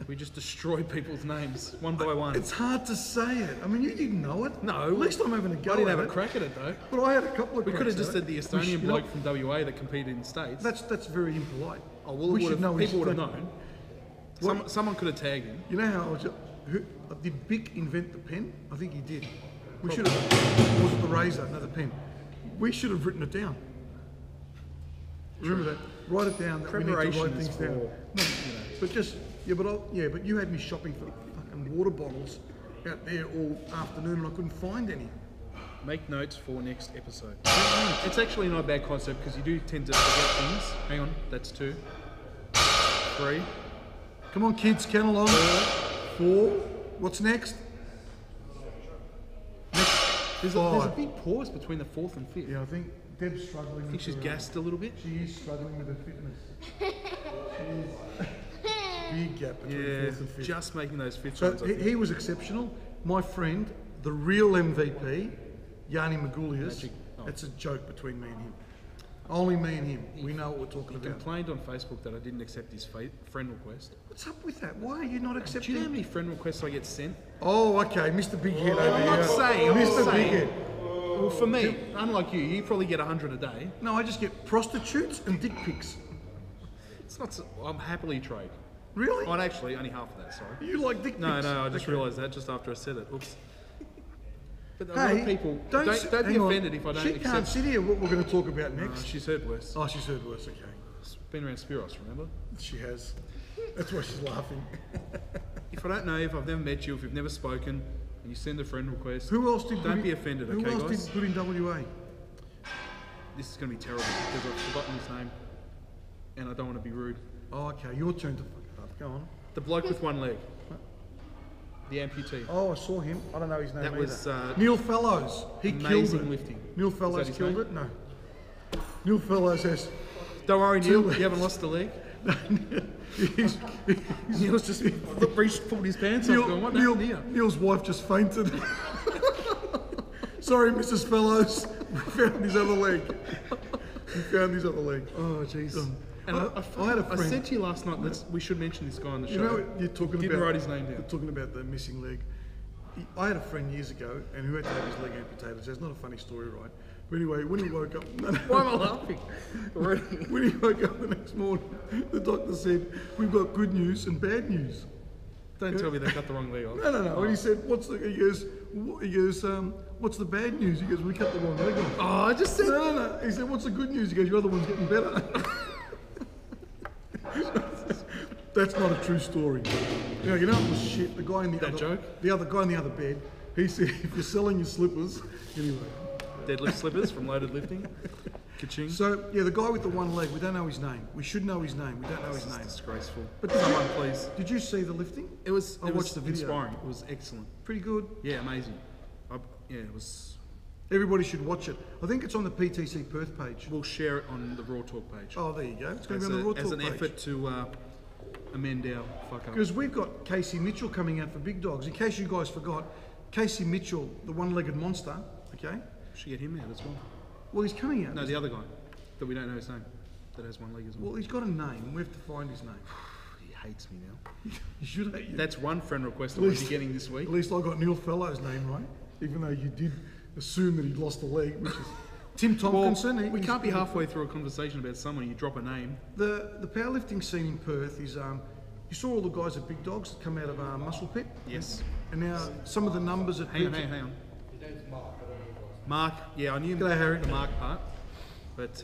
we just destroy people's names one by one. It's hard to say it. I mean, you didn't know it. No. At least I'm having a go. I didn't have at a crack at it though. But I had a couple of. We could have just cracks said at the it. Estonian bloke from WA that competed in the States. That's very impolite. Oh well, people would have known. Someone could have tagged him. You know how did Bic invent the pen? I think he did. We should have. Was it the razor? No, the pen. We should have written it down. Remember that. Write it down. That we need to write things down. No, but you had me shopping for fucking water bottles out there all afternoon, and I couldn't find any. Make notes for next episode. It's actually not a bad concept because you do tend to forget things. Hang on, that's 2, 3. Come on, kids, count along. 4. What's next? There's a big pause between the 4th and 5th. Yeah, I think Deb's struggling. I think she's gassed a little bit. She is struggling with her fitness. Big gap between 4th and 5th. Just making those 5th So ones. he was exceptional. My friend, the real MVP, Yanni Magoulias. It's a joke between me and him. Only me and him. We know what we're talking He about. complained on Facebook that I didn't accept his friend request. What's up with that? Why are you not Do accepting? you know how many friend requests I get sent? Oh, okay, Mr. Big Head over I'm here. not saying. I'm Mr. not Big saying. Head. Well, for me, unlike you probably get 100 a day. No, I just get prostitutes and dick pics. It's not. I'm happily trade. Really? Oh, actually, only half of that. Sorry. You like dick pics? No, I just Okay. realised that just after I said it. Oops. But a Hey, lot of people don't be hang on. offended if I don't She accept. can't sit here. What we're going to talk about next? She's heard worse. Oh, she's heard worse. Okay, It's been around Spiros, remember? she has. That's why she's laughing. If I don't know, if I've never met you, if you've never spoken, and you send a friend request, Who else did? don't be offended, Who okay, else guys? did put in WA? This is going to be terrible because I've forgotten his name, and I don't want to be rude. Oh, okay. Your turn to fuck it up. Go on. The bloke with one leg. The amputee. Oh, I saw him. I don't know his name That either. was, Neil Fellows. He killed amazing it. lifting. Neil Is that Fellows his killed name? it? No. Neil Fellows has... Don't worry, Two Neil. legs. You haven't lost a leg. he's, Neil's just pulled his pants off. Going, what happened here? Neil's wife just fainted. Sorry, Mrs. Fellows. We found his other leg. Oh, jeez. And I had a friend. I said to you last night, we should mention this guy on the show. You know, you're talking Didn't about... write his name down. You're talking about the missing leg. I had a friend years ago, and who had to have his leg amputated. So it's not a funny story, right? But anyway, when he woke up... Why am I laughing? When he woke up the next morning, the doctor said, "We've got good news and bad news." Don't tell me they cut the wrong leg off. No. And he said, he goes, "What's the bad news?" He goes, "We cut the wrong leg off." Oh, I just said... No. He said, "What's the good news?" He goes, "Your other one's getting better." That's not a true story. You know what was shit? The guy in the That other... joke? The other guy in the other bed, he said, "If you're selling your slippers..." Anyway. Deadlift slippers from Loaded Lifting. Ka-ching. So, yeah, the guy with the one leg, we don't know his name. We should know his name. We don't know his This is name. disgraceful. But Someone, please. Did you see the lifting? It was watched the video. inspiring. It was excellent. Pretty good. Yeah, amazing. Yeah, it was... Everybody should watch it. I think it's on the PTC Perth page. We'll share it on the Raw Talk page. Oh, there you go. It's going to as, be on the Raw Talk as an page. effort to amend our fuck up. Because we've got Casey Mitchell coming out for Big Dogs. In case you guys forgot, Casey Mitchell, the one-legged monster, okay? Should get him out as well. Well, he's coming out. No, the other guy that we don't know his name, that has one leg as well. Well, he's got a name. We have to find his name. He hates me now. You should hate you. That's one friend request At that we'll least- be getting this week. At least I got Neil Fellows' name right, even though you did assume that he'd lost a leg, which is Tim Well, Tompkinson. we he's- can't be halfway through a conversation about someone, you drop a name. The powerlifting scene in Perth is, you saw all the guys at Big Dogs that come out of Muscle Pit? Yes. And now some of the numbers at Hang on, Big- hang on. Mark, yeah, I knew G'day, Harry. the Mark part, but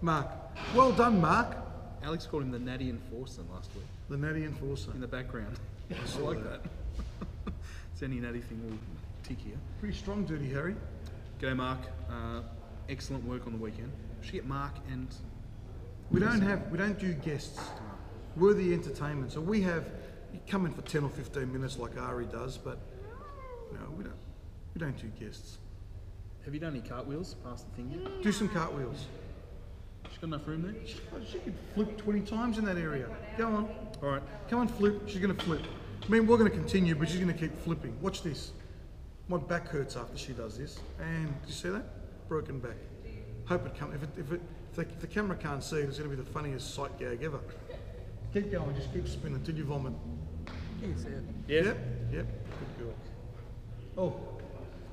Mark. Well done, Mark. Alex called him the natty enforcer last week The natty enforcer. in the background. I like that. It's any natty thing will tick here. Pretty strong, Dirty Harry. G'day, Mark. Excellent work on the weekend. We should get Mark and We don't do guests. We're the entertainment. So we have, you come in for 10 or 15 minutes like Ari does, but no, we don't do guests. have you done any cartwheels past the thing yet? Do some cartwheels. She's got enough room there. She could flip 20 times in that area. Go on. All right. Come on, flip. She's going to flip. I mean, we're going to continue, but she's going to keep flipping. Watch this. My back hurts after she does this. And, do you see that? Broken back. Hope it comes. If the camera can't see it, it's going to be the funniest sight gag ever. Keep going. Just keep spinning until you vomit. Yeah. Yep. Good girl. Oh,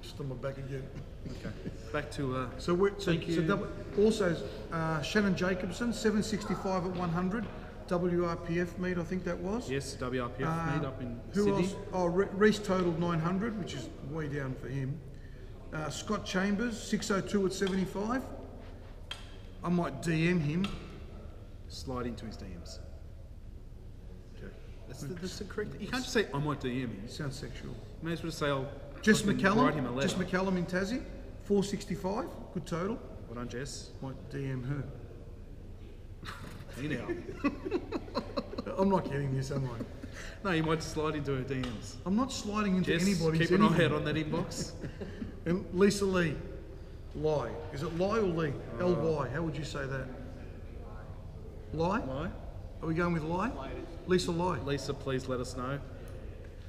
just on my back again. Okay. Back to Thank you. Also, Shannon Jacobson, 765 at 100, WRPF meet, I think that was. yes, WRPF meet up in Who Sydney. else? Oh, Reese totaled 900, which is way down for him. Scott Chambers, 602 at 75. I might DM him. Slide into his DMs. Okay. That's the correct. You can't just say I might DM him. Sounds sexual. You may as well just say I'll Jess fucking write him a McCallum, letter. Jess McCallum in Tassie, 465, good total. Well done, Jess. Might DM her. You know. I'm not getting this, am I? No, you might slide into her DMs. I'm not sliding into Jess, anybody's keep an eye anything. out on that inbox. And Lisa Lee, Lie. Is it Lie or Lee? L-Y, how would you say that? Lie? Why? Are we going with Lie? Lisa Lie. Lisa, please let us know.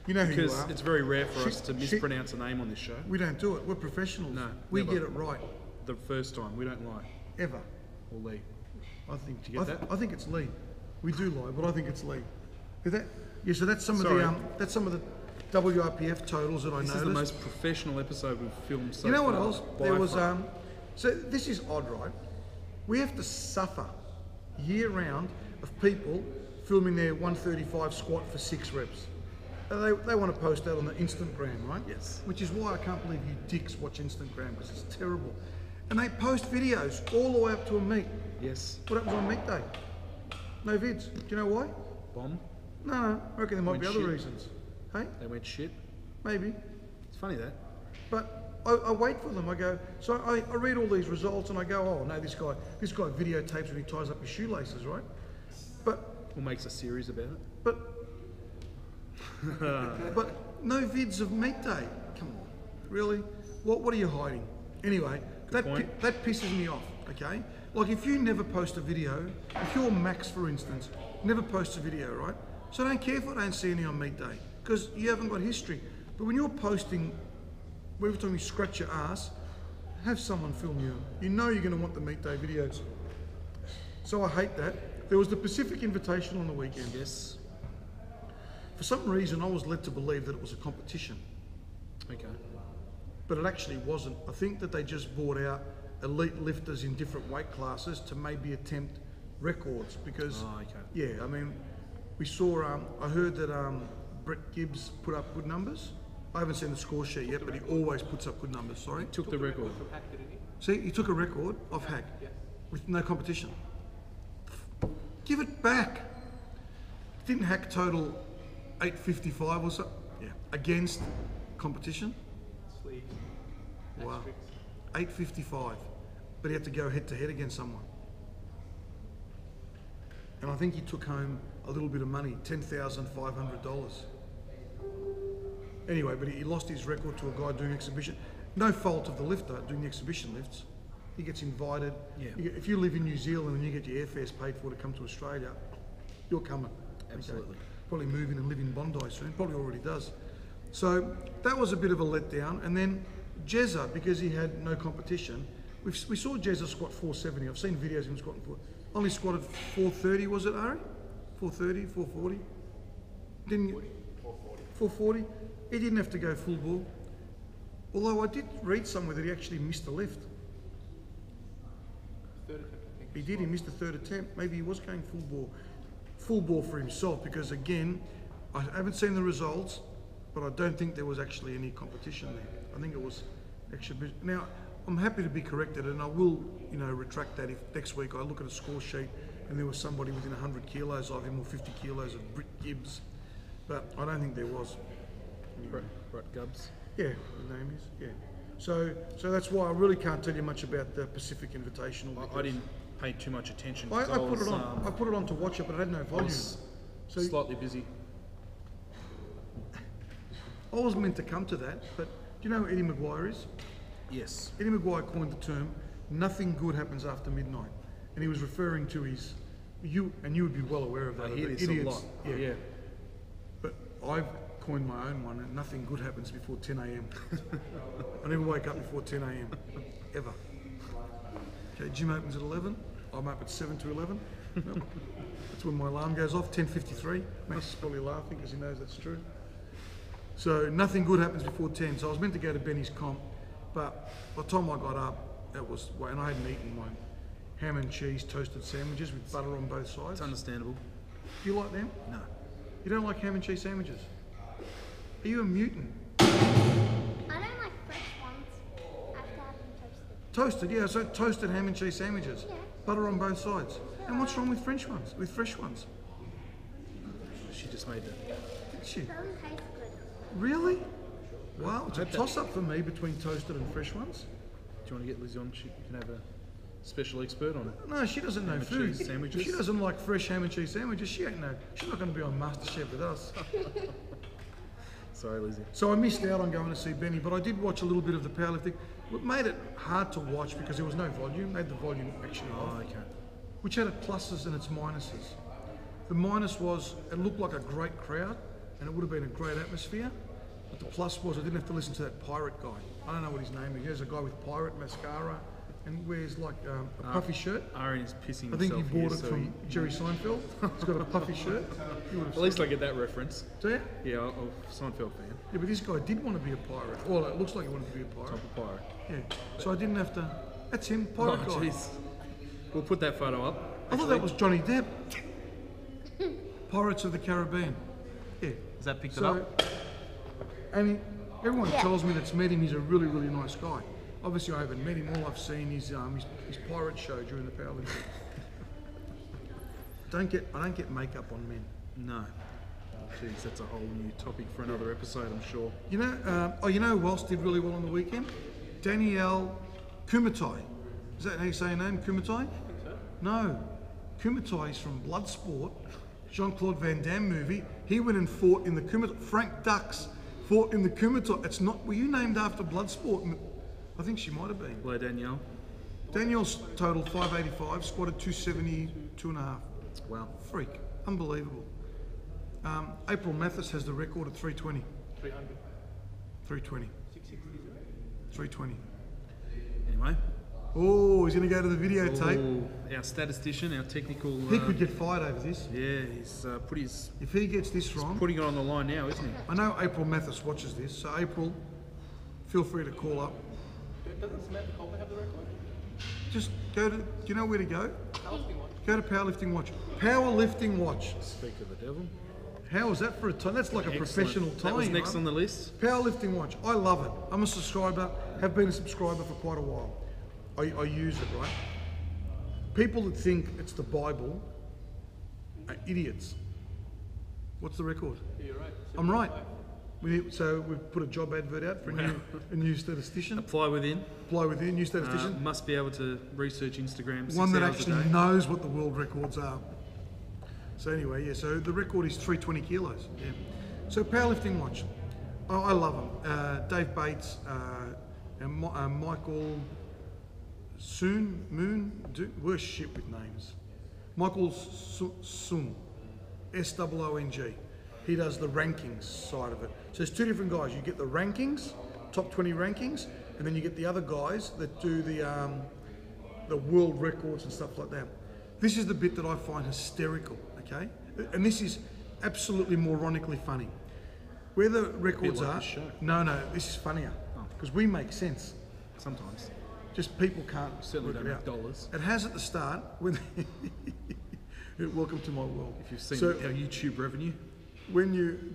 You know who you Because are. it's very rare for She- us to she- mispronounce a name on this show. We don't do it. We're professionals. No, we never. get it right. The first time, we don't lie. Ever. Or Lee. I think. you get that? I think it's Lee. We do lie, but I think it's Lee. Is that? Yeah. So that's some Sorry. of the that's some of the WRPF totals that I This noticed. is the most professional episode we've filmed so You know what far, else? by There was far. so this is odd, right? We have to suffer year round of people filming their 135 squat for 6 reps. And they want to post that on the Instagram, right? Yes. Which is why I can't believe you dicks watch Instagram, because it's terrible. And they post videos all the way up to a meet. Yes. What happens on meet day? No vids. Do you know why? Bomb. No, I reckon there might be Went other shit. reasons. Hey, They went shit. maybe. It's funny that. But I wait for them. I go, so I read all these results and I go, oh no, this guy videotapes when he ties up his shoelaces, right? But Or makes a series about it. but But no vids of meat day. Come on, really? What are you hiding? Anyway, that pisses me off. Okay, like if you never post a video, if you're Max, for instance, never posts a video, right? So I don't care if I don't see any on meat day because you haven't got history. But when you're posting, every time you scratch your ass, have someone film you. You know you're going to want the meat day videos. So I hate that. There was the Pacific Invitational on the weekend. Yes. For some reason, I was led to believe that it was a competition. Okay. But it actually wasn't. I think that they just brought out elite lifters in different weight classes to maybe attempt records because, yeah, I mean, we saw, I heard that Brett Gibbs put up good numbers. I haven't seen the score sheet yet, but he always puts up good numbers, sorry. Took the record. See, he took a record off Hack with no competition. Give it back. Didn't Hack total 855 or so? Yeah. Against competition? Wow. 855. But he had to go head to head against someone. And I think he took home a little bit of money, $10,500. Anyway, but he lost his record to a guy doing exhibition. No fault of the lifter doing the exhibition lifts. He gets invited. Yeah. If you live in New Zealand and you get your airfares paid for to come to Australia, you're coming. Absolutely. Okay? Probably moving and live in Bondi soon. Probably already does. So that was a bit of a letdown. And then Jezza, because he had no competition, we saw Jezza squat 470. I've seen videos of him squatting only squatted 430, was it, Ari? 430, 440? Didn't you? 440. He didn't have to go full ball. Although I did read somewhere that he actually missed a lift. He did, he missed the third attempt. Maybe he was going full ball for himself because again, I haven't seen the results, but I don't think there was actually any competition there. I think it was exhibition. Now, I'm happy to be corrected and I will, retract that if next week I look at a score sheet and there was somebody within 100 kilos of him or 50 kilos of Britt Gibbs, but I don't think there was. Brett Gibbs. Yeah, the name is, yeah. So that's why I really can't tell you much about the Pacific Invitational. I didn't pay too much attention. I put it on. I put it on to watch it, but I had no volume. So slightly busy. I was meant to come to that, but do you know who Eddie Maguire is? Yes. Eddie Maguire coined the term, "Nothing good happens after midnight," and he was referring to you would be well aware of that. I hear this idiots. a lot. Yeah. But I've coined my own one, and nothing good happens before 10 a.m. I never wake up before 10 a.m. ever. Okay, gym opens at 11. I'm up at 7 to 11. Nope. That's when my alarm goes off, 10:53. Max is probably laughing because he knows that's true. So nothing good happens before 10. So I was meant to go to Benny's comp, but by the time I got up, and I hadn't eaten my ham and cheese toasted sandwiches with butter on both sides. It's understandable. Do you like them? No. You don't like ham and cheese sandwiches? Are you a mutant? I don't like fresh ones. I have to have them toasted. Toasted, yeah, so toasted ham and cheese sandwiches. Yeah. Butter on both sides. And what's wrong with fresh ones? She just made that. Did she? It doesn't taste good. Really? Wow, it's a toss-up for me between toasted and fresh ones. Do you want to get Lizzie on? You can have a special expert on it. No, she doesn't know Ham and food. cheese sandwiches? If she doesn't like fresh ham and cheese sandwiches, she's not going to be on MasterChef with us. Sorry, Lizzie. So I missed out on going to see Benny, but I did watch a little bit of the powerlifting. What made it hard to watch because there was no volume. They had the volume actually off, okay. which had its pluses and its minuses. The minus was it looked like a great crowd and it would have been a great atmosphere. But the plus was I didn't have to listen to that pirate guy. I don't know what his name is. There's a guy with pirate mascara and wears like a puffy shirt. Aaron is pissing I think himself he bought here, it so from Jerry Seinfeld. He's got a puffy shirt. At least I get that reference. Do you? Yeah, I'm a Seinfeld fan. Yeah, but this guy did want to be a pirate. Well, it looks like he wanted to be a pirate. Type of pirate. Yeah. So I didn't have to. That's him, pirate guy. Jeez. We'll put that photo up. I thought that was Johnny Depp. Pirates of the Caribbean. Yeah. Has that picked it up? And everyone tells me that's met him. He's a really, really nice guy. Obviously, I haven't met him. All I've seen is his pirate show during the powerlifting. I don't get makeup on men. No. Jeez, that's a whole new topic for another episode, I'm sure. You know who else did really well on the weekend? Danielle Kumatai. Is that how you say her name, Kumatai? No. Kumatai is from Bloodsport. Jean-Claude Van Damme movie. He went and fought in the Kumite. Frank Dux fought in the Kumite. It's not, were you named after Bloodsport? I think she might have been. Hello, Danielle. Danielle's total 585, squatted 270, 2.5. Wow. Freak. Unbelievable. April Mathis has the record at 320. 300. 320. 320. Anyway. Oh, he's going to go to the videotape. Oh, our statistician, our technical. He could get fired over this. Yeah, he's put his. If he gets this wrong. Putting it on the line now, isn't he? I know April Mathis watches this, so April, feel free to call up. Doesn't Samantha Coulter have the record? Just go to, do you know where to go? Powerlifting Watch. Go to Powerlifting Watch. Powerlifting Watch. Speak of the devil. How is that for a time? That's like a professional time. That was next right? on the list. Powerlifting Watch. I love it. I'm a subscriber, have been a subscriber for quite a while. I use it, right? People that think it's the Bible are idiots. What's the record? Yeah, you're right. I'm right. So we've put a job advert out for a new statistician. Apply within. Apply within, new statistician. Must be able to research Instagram. 6 One that hours a actually day. knows what the world records are. So anyway, yeah, so the record is 320 kilos. Yeah. So Powerlifting Watch. Oh, I love them. Dave Bates and Michael worse shit with names. Michael Sung, S-O-O-N-G. He does the rankings side of it. So there's two different guys. You get the rankings, top 20 rankings, and then you get the other guys that do the world records and stuff like that. This is the bit that I find hysterical, okay? And this is absolutely moronically funny. Where the records like are, this show. no, this is funnier, because we make sense. Sometimes. Just people can't Certainly work don't it make out. dollars. It has at the start, when welcome to my world. If you've seen So our YouTube revenue,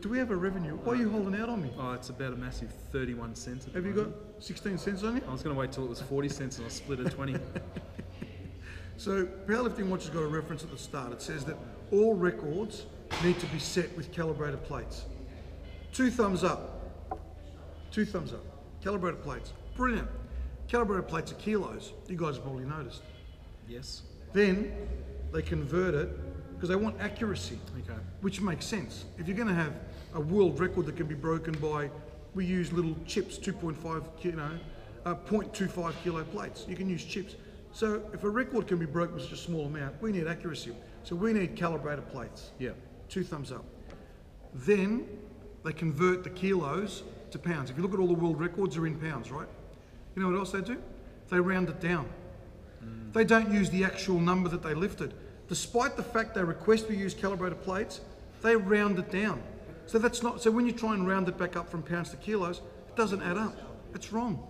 do we have a revenue? Why are you holding out on me? oh, it's about a massive 31 cents. At the Have you got moment. 16 cents on you? I was going to wait till it was 40 cents and I split it 20. So Powerlifting Watch has got a reference at the start. It says that all records need to be set with calibrated plates. 2 thumbs up. 2 thumbs up. Calibrated plates. Brilliant. Calibrated plates are kilos. You guys have probably noticed. Yes. Then they convert it because they want accuracy, Okay. which makes sense. If you're going to have a world record that can be broken by, we use little chips, 0.25 kilo plates. You can use chips. So if a record can be broken with such a small amount, we need accuracy. So we need calibrated plates. Yeah. 2 thumbs up. Then they convert the kilos to pounds. If you look at all the world records, they're in pounds, right? You know what else they do? They round it down. They don't use the actual number that they lifted. Despite the fact they request we use calibrated plates, they round it down. So that's not, so when you try and round it back up from pounds to kilos, it doesn't add up. It's wrong.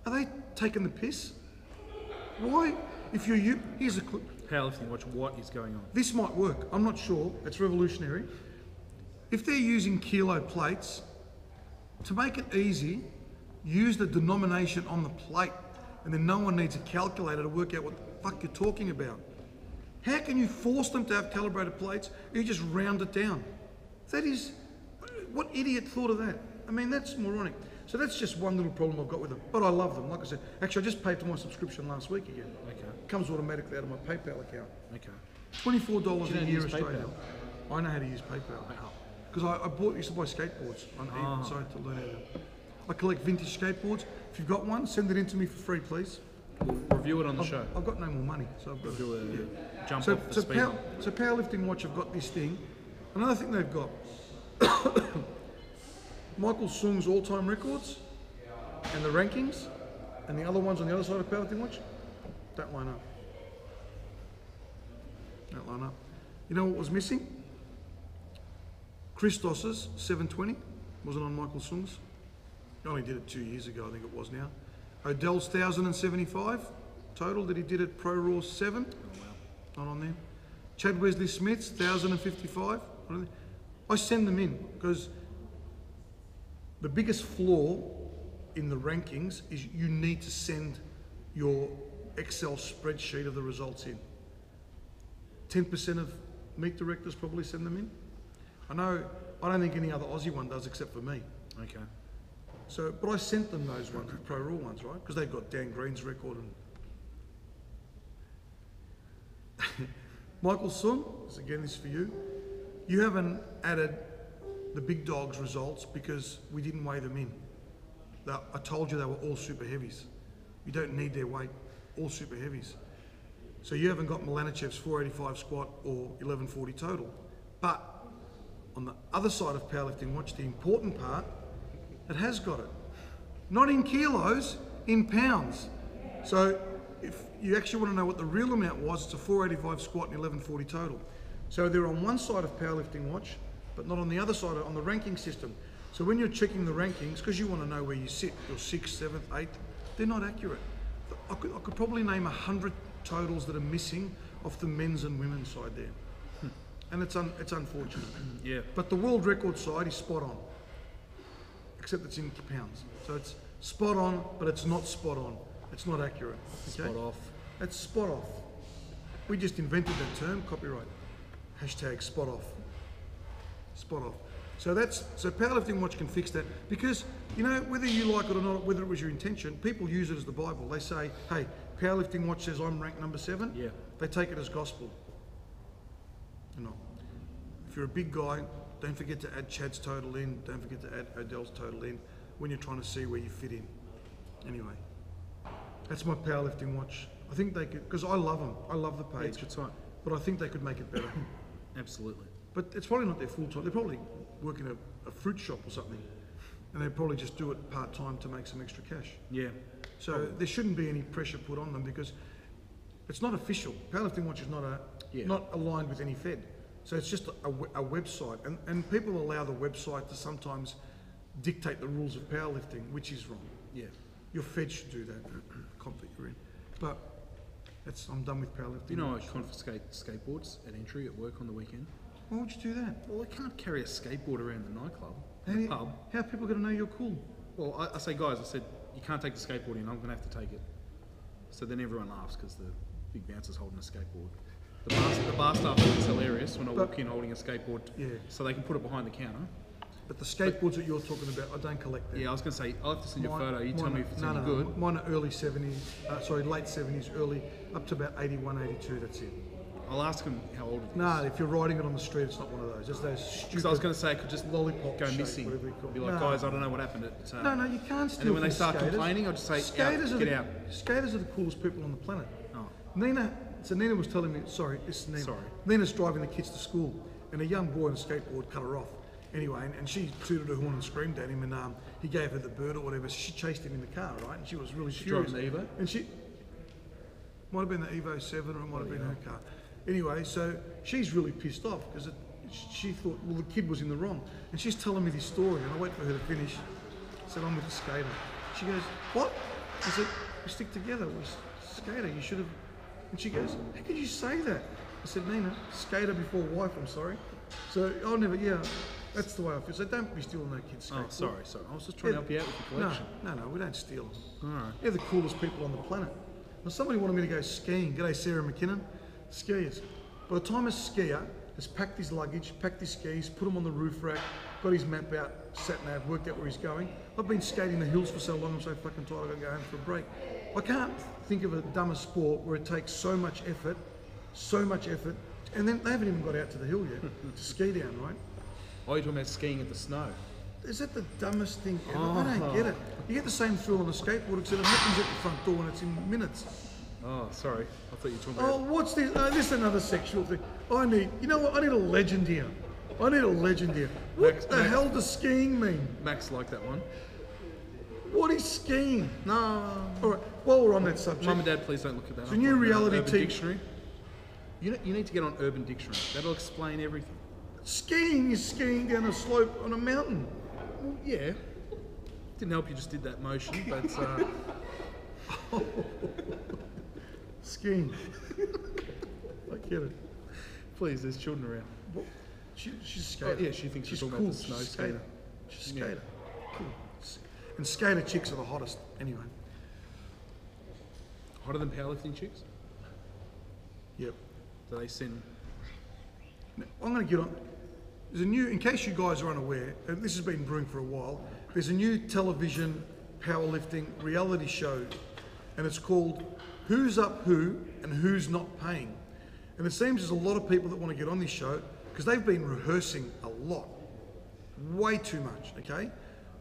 Are they taking the piss? Why? If you're here's a clip. Powerlifting Watch, what is going on? This might work. I'm not sure. It's revolutionary. If they're using kilo plates, to make it easy, use the denomination on the plate, and then no one needs a calculator to work out what the fuck you're talking about. How can you force them to have calibrated plates? You just round it down. That is, what idiot thought of that? I mean, that's moronic. So that's just one little problem I've got with them. But I love them. Like I said, actually I just paid for my subscription last week again. Okay. It comes automatically out of my PayPal account. Okay. $24 Do you know a how to year use Australia. PayPal? I know how to use PayPal. Because I used to buy skateboards on eBay, so I had to learn how to. I collect vintage skateboards. If you've got one, send it in to me for free, please. We'll review it on the show. I've got no more money, so I've got Do to. a jump So, off the so, speed. so Powerlifting Watch have got this thing. Another thing they've got, Michael Sung's all-time records and the rankings, and the other ones on the other side of Powerlifting Watch don't line up. Don't line up. You know what was missing? Christos's 720 wasn't on Michael Sung's. He only did it 2 years ago, I think it was now. Odell's 1,075 total that he did at Pro Raw 7. Not on there. Chad Wesley Smith's 1,055. I send them in because the biggest flaw in the rankings is you need to send your Excel spreadsheet of the results in. 10% of meat directors probably send them in. I don't think any other Aussie one does except for me. Okay. So, but I sent them those ones, the Pro Raw ones, right? Because they've got Dan Green's record and Michael Sun, again this is for you. You haven't added the big dogs results because we didn't weigh them in. I told you they were all super heavies. You don't need their weight, all super heavies. So you haven't got Milanichev's 485 squat or 1140 total. But on the other side of powerlifting, watch the important part, it has got it. Not in kilos, in pounds. So if you actually want to know what the real amount was, it's a 485 squat and 1140 total. So they're on one side of powerlifting watch, but not on the other side, on the ranking system. So when you're checking the rankings, because you want to know where you sit, you're 6th, 7th, 8th, they're not accurate. I could probably name 100 totals that are missing off the men's and women's side there. And it's unfortunate. Yeah. But the world record side is spot on, except it's in pounds. So it's spot on, but it's not spot on. It's not accurate. Okay? Spot off. It's spot off. We just invented that term, copyright. Hashtag spot off. Spot off. So powerlifting watch can fix that because, you know, whether you like it or not, whether it was your intention, people use it as the Bible. They say, hey, powerlifting watch says I'm ranked number 7. Yeah. They take it as gospel. You know, if you're a big guy, don't forget to add Chad's total in. Don't forget to add Odell's total in when you're trying to see where you fit in. Anyway, that's my powerlifting watch. I think they could, because I love them. I love the page. Yeah, it's a good site. But I think they could make it better. Absolutely. But it's probably not their full time. They probably work in a fruit shop or something, and they probably just do it part time to make some extra cash. Yeah. So there shouldn't be any pressure put on them because it's not official. Powerlifting Watch is not aligned with any Fed. So it's just a website, and people allow the website to sometimes dictate the rules of powerlifting, which is wrong. Yeah. Your Fed should do that. Comp that you're in, but I'm done with powerlifting. You know, I confiscate skateboards at entry at work on the weekend. Why would you do that? Well, I can't carry a skateboard around the nightclub, How, the pub. how are people going to know you're cool? Well, I say, guys, I said, you can't take the skateboard in, I'm going to have to take it. So then everyone laughs because the big bouncer's holding a skateboard. The bar staff think it's hilarious when I walk in holding a skateboard, so they can put it behind the counter. But the skateboards that you're talking about, I don't collect them. Yeah, I was going to say, I'll have to send you a photo, you tell me if it's any no, good. Mine are early 70s, late 70s, early, up to about 81, 82, that's it. I'll ask them how old it is. No, if you're riding it on the street, it's not one of those. Just those stupid. Because I was going to say, it could just lollipop go shape, missing. whatever you call it. Be like, No. guys, I don't know what happened at... No, you can't steal. And then when they from start skaters. complaining, I'll just say, get out. Skaters are the coolest people on the planet. Oh. Nina was telling me, sorry, this is Nina. Sorry. Nina's driving the kids to school, and a young boy on a skateboard cut her off. Anyway, and she tooted her horn and screamed at him, and he gave her the bird or whatever. So she chased him in the car, right? And she was really furious. Driving the Evo? And she might have been the Evo 7, or it might have been her car. Anyway, so she's really pissed off because she thought, well, the kid was in the wrong. And she's telling me this story, and I wait for her to finish. I said, I'm with the skater. She goes, what? I said, we stick together. We're skater. You should have. And she goes, how could you say that? I said, Nina, skater before wife, I'm sorry. So I'll never, that's the way I feel. So don't be stealing no kids' skateboard. Oh, sorry. I was just trying to help you out with your collection. No, we don't steal them. All right. They're the coolest people on the planet. Now, somebody wanted me to go skiing. G'day, Sarah McKinnon. Skiers. By the time a skier has packed his luggage, packed his skis, put them on the roof rack, got his map out, sat nav, worked out where he's going. I've been skating the hills for so long, I'm so fucking tired, I've got to go home for a break. I can't think of a dumber sport where it takes so much effort, and then they haven't even got out to the hill yet to ski down, right? Oh, you're talking about skiing in the snow? Is that the dumbest thing ever? I don't get it. You get the same thrill on a skateboard, except it happens at the front door and it's in minutes. Oh, sorry. I thought you were talking Oh, about... what's this? This is another sexual thing. You know what? I need a legend here. What the hell does skiing mean? Max liked that one. What is skiing? No. All right, while we're on that subject. Mum and Dad, please don't look at that. It's a new reality Urban TV. Dictionary. You need to get on Urban Dictionary. That'll explain everything. Skiing is skiing down a slope on a mountain. Well, yeah. Didn't help you just did that motion, but... Skiing. I get it. Please, there's children around. Well, she's a skater. Oh, yeah, she thinks she's you're talking cool. about the snow She's a skater. She's a skater. Cool. And skater chicks are the hottest. Anyway. Hotter than powerlifting chicks? Yep. Do they send... Now, I'm going to get on. There's a new, in case you guys are unaware, and this has been brewing for a while, there's a new television powerlifting reality show, and it's called Who's Up Who and Who's Not Paying. And it seems there's a lot of people that want to get on this show because they've been rehearsing a lot. Way too much, okay?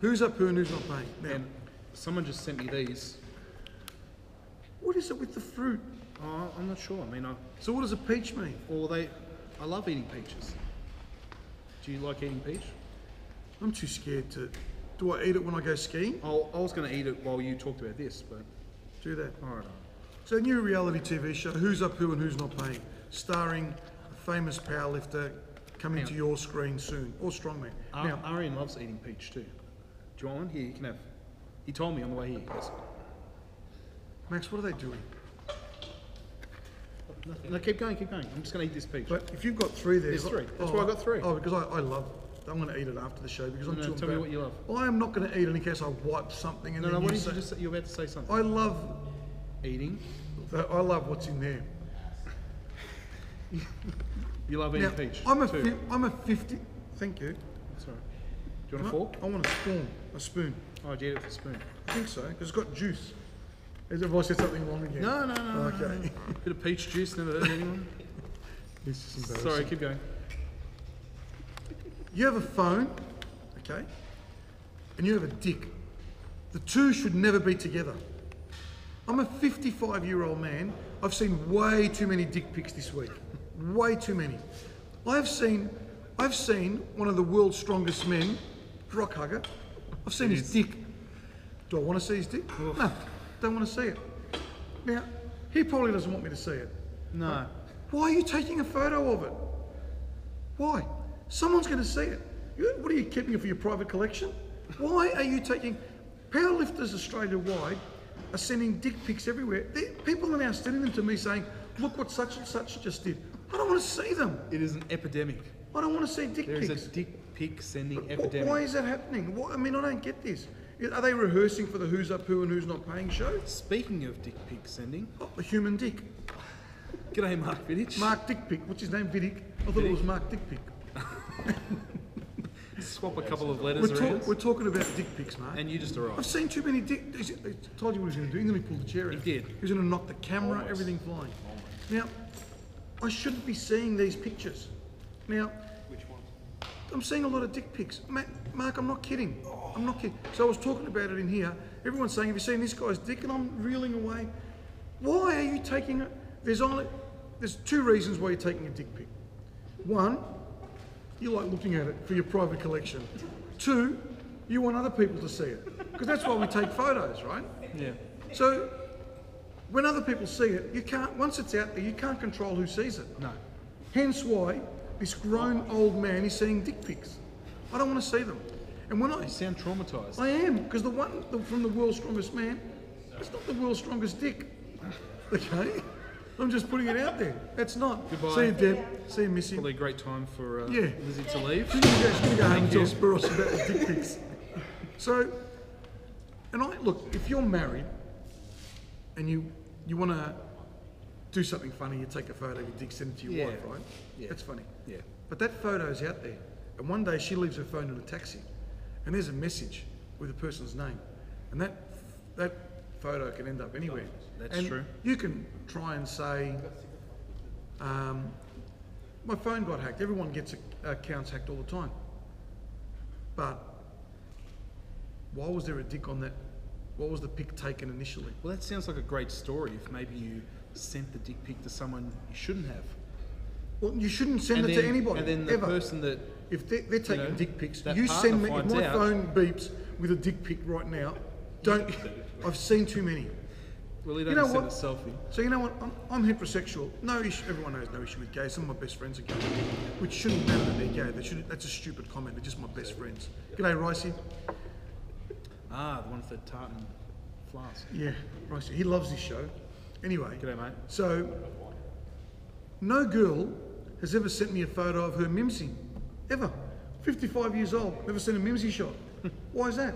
Who's up who and who's not paying? Now, And someone just sent me these. what is it with the fruit? Oh, I'm not sure. I mean, So what does a peach mean? I love eating peaches. Do you like eating peach? I'm too scared to... Do I eat it when I go skiing? I was going to eat it while you talked about this, but Do that. all right. So a new reality TV show, Who's Up Who and Who's Not Paying, starring a famous powerlifter coming to your screen soon, or strongman. Now, Arian loves eating peach too. Do you want one? Here, you can have. He told me on the way here. He goes, Max, what are they doing? no, keep going, keep going. I'm just going to eat this peach. But if you've got three there... There's three. That's why I got three. Oh, because I love... I'm going to eat it after the show because I'm No, too tell me what you love. I am not going to eat it in case I wipe something and No, then what you did say... you just say? You were about to say something. I love... Eating. I love what's in there. You love eating Now, peach. I'm too. a 50... Thank you. Sorry. Do you want a fork? I want a spoon. Oh, do you eat it with a spoon? I think so, because it's got juice. As if I said something wrong again. No. Okay. Bit of peach juice, never hurt anyone. This is embarrassing. Sorry, keep going. You have a phone, okay, and you have a dick. The two should never be together. I'm a 55-year-old man. I've seen way too many dick pics this week. Way too many. I've seen one of the world's strongest men, rock hugger. I've seen his dick. Do I want to see his dick? No, don't want to see it. Now, he probably doesn't want me to see it. No. Why are you taking a photo of it? Why? Someone's going to see it. What are you keeping it for your private collection? Why are you taking... Powerlifters Australia-wide are sending dick pics everywhere. People are now sending them to me saying, look what such and such just did. I don't want to see them. It is an epidemic. I don't want to see dick There pics. is a dick pic sending epidemic. Why is that happening? I mean, I don't get this. Are they rehearsing for the Who's Up Who and Who's Not Paying show? Speaking of dick pic sending, Oh, a human dick. g'day Mark Vidic. Mark Dick Pic. What's his name? Vidic. I thought it was Mark Dick Pic. Swap a couple of letters around. We're talking about dick pics, Mark. And you just arrived. I've seen too many dick... I told you what he was going to do. He's going to pull the chair out. He did. He was going to knock the camera, everything flying. Now, I shouldn't be seeing these pictures. Now, Which one? I'm seeing a lot of dick pics. Mark, I'm not kidding. I'm not kidding. So I was talking about it in here. Everyone's saying, have you seen this guy's dick? And I'm reeling away. Why are you taking it? There's two reasons why you're taking a dick pic. One, you like looking at it for your private collection. Two, you want other people to see it. Because that's why we take photos, right? Yeah. So when other people see it, you can't, once it's out there, you can't control who sees it. No. Hence why this grown old man is seeing dick pics. I don't want to see them. And when You sound traumatised. I am, because the one from the world's strongest man, it's not the world's strongest dick. Okay? I'm just putting it out there. That's not. Goodbye. See you, Deb. See you, Missy. Probably a great time for Yeah. Lizzie to leave. She's going to go home and you. tell Spiros about the dick pics. So, and look, if you're married and you want to do something funny, you take a photo of your dick, send it to your Yeah. wife, right? Yeah. That's funny. Yeah. But that photo's out there. And one day she leaves her phone in a taxi and there's a message with a person's name. And that photo can end up anywhere. That's and true. You can try and say, my phone got hacked. Everyone gets accounts hacked all the time. But why was there a dick on that? What was the pic taken initially? Well, that sounds like a great story if maybe you sent the dick pic to someone you shouldn't have. Well, you shouldn't send And it then- to anybody, And then the ever. person that... If they're taking know, dick pics, that you partner send me, if finds my out- phone beeps with a dick pic right now, don't, I've seen too many. Well, you You don't know send a what? selfie. So you know what, I'm heterosexual, no issue, everyone knows no issue with gays, some of my best friends are gay, which shouldn't matter that they're gay, that's a stupid comment, they're just my best friends. G'day, Ricey. Ah, the one with the tartan flask. Yeah, Ricey, he loves this show. Anyway. G'day, mate. So, no girl has ever sent me a photo of her mimsy, ever. 55 years old, never seen a mimsy shot. Why is that?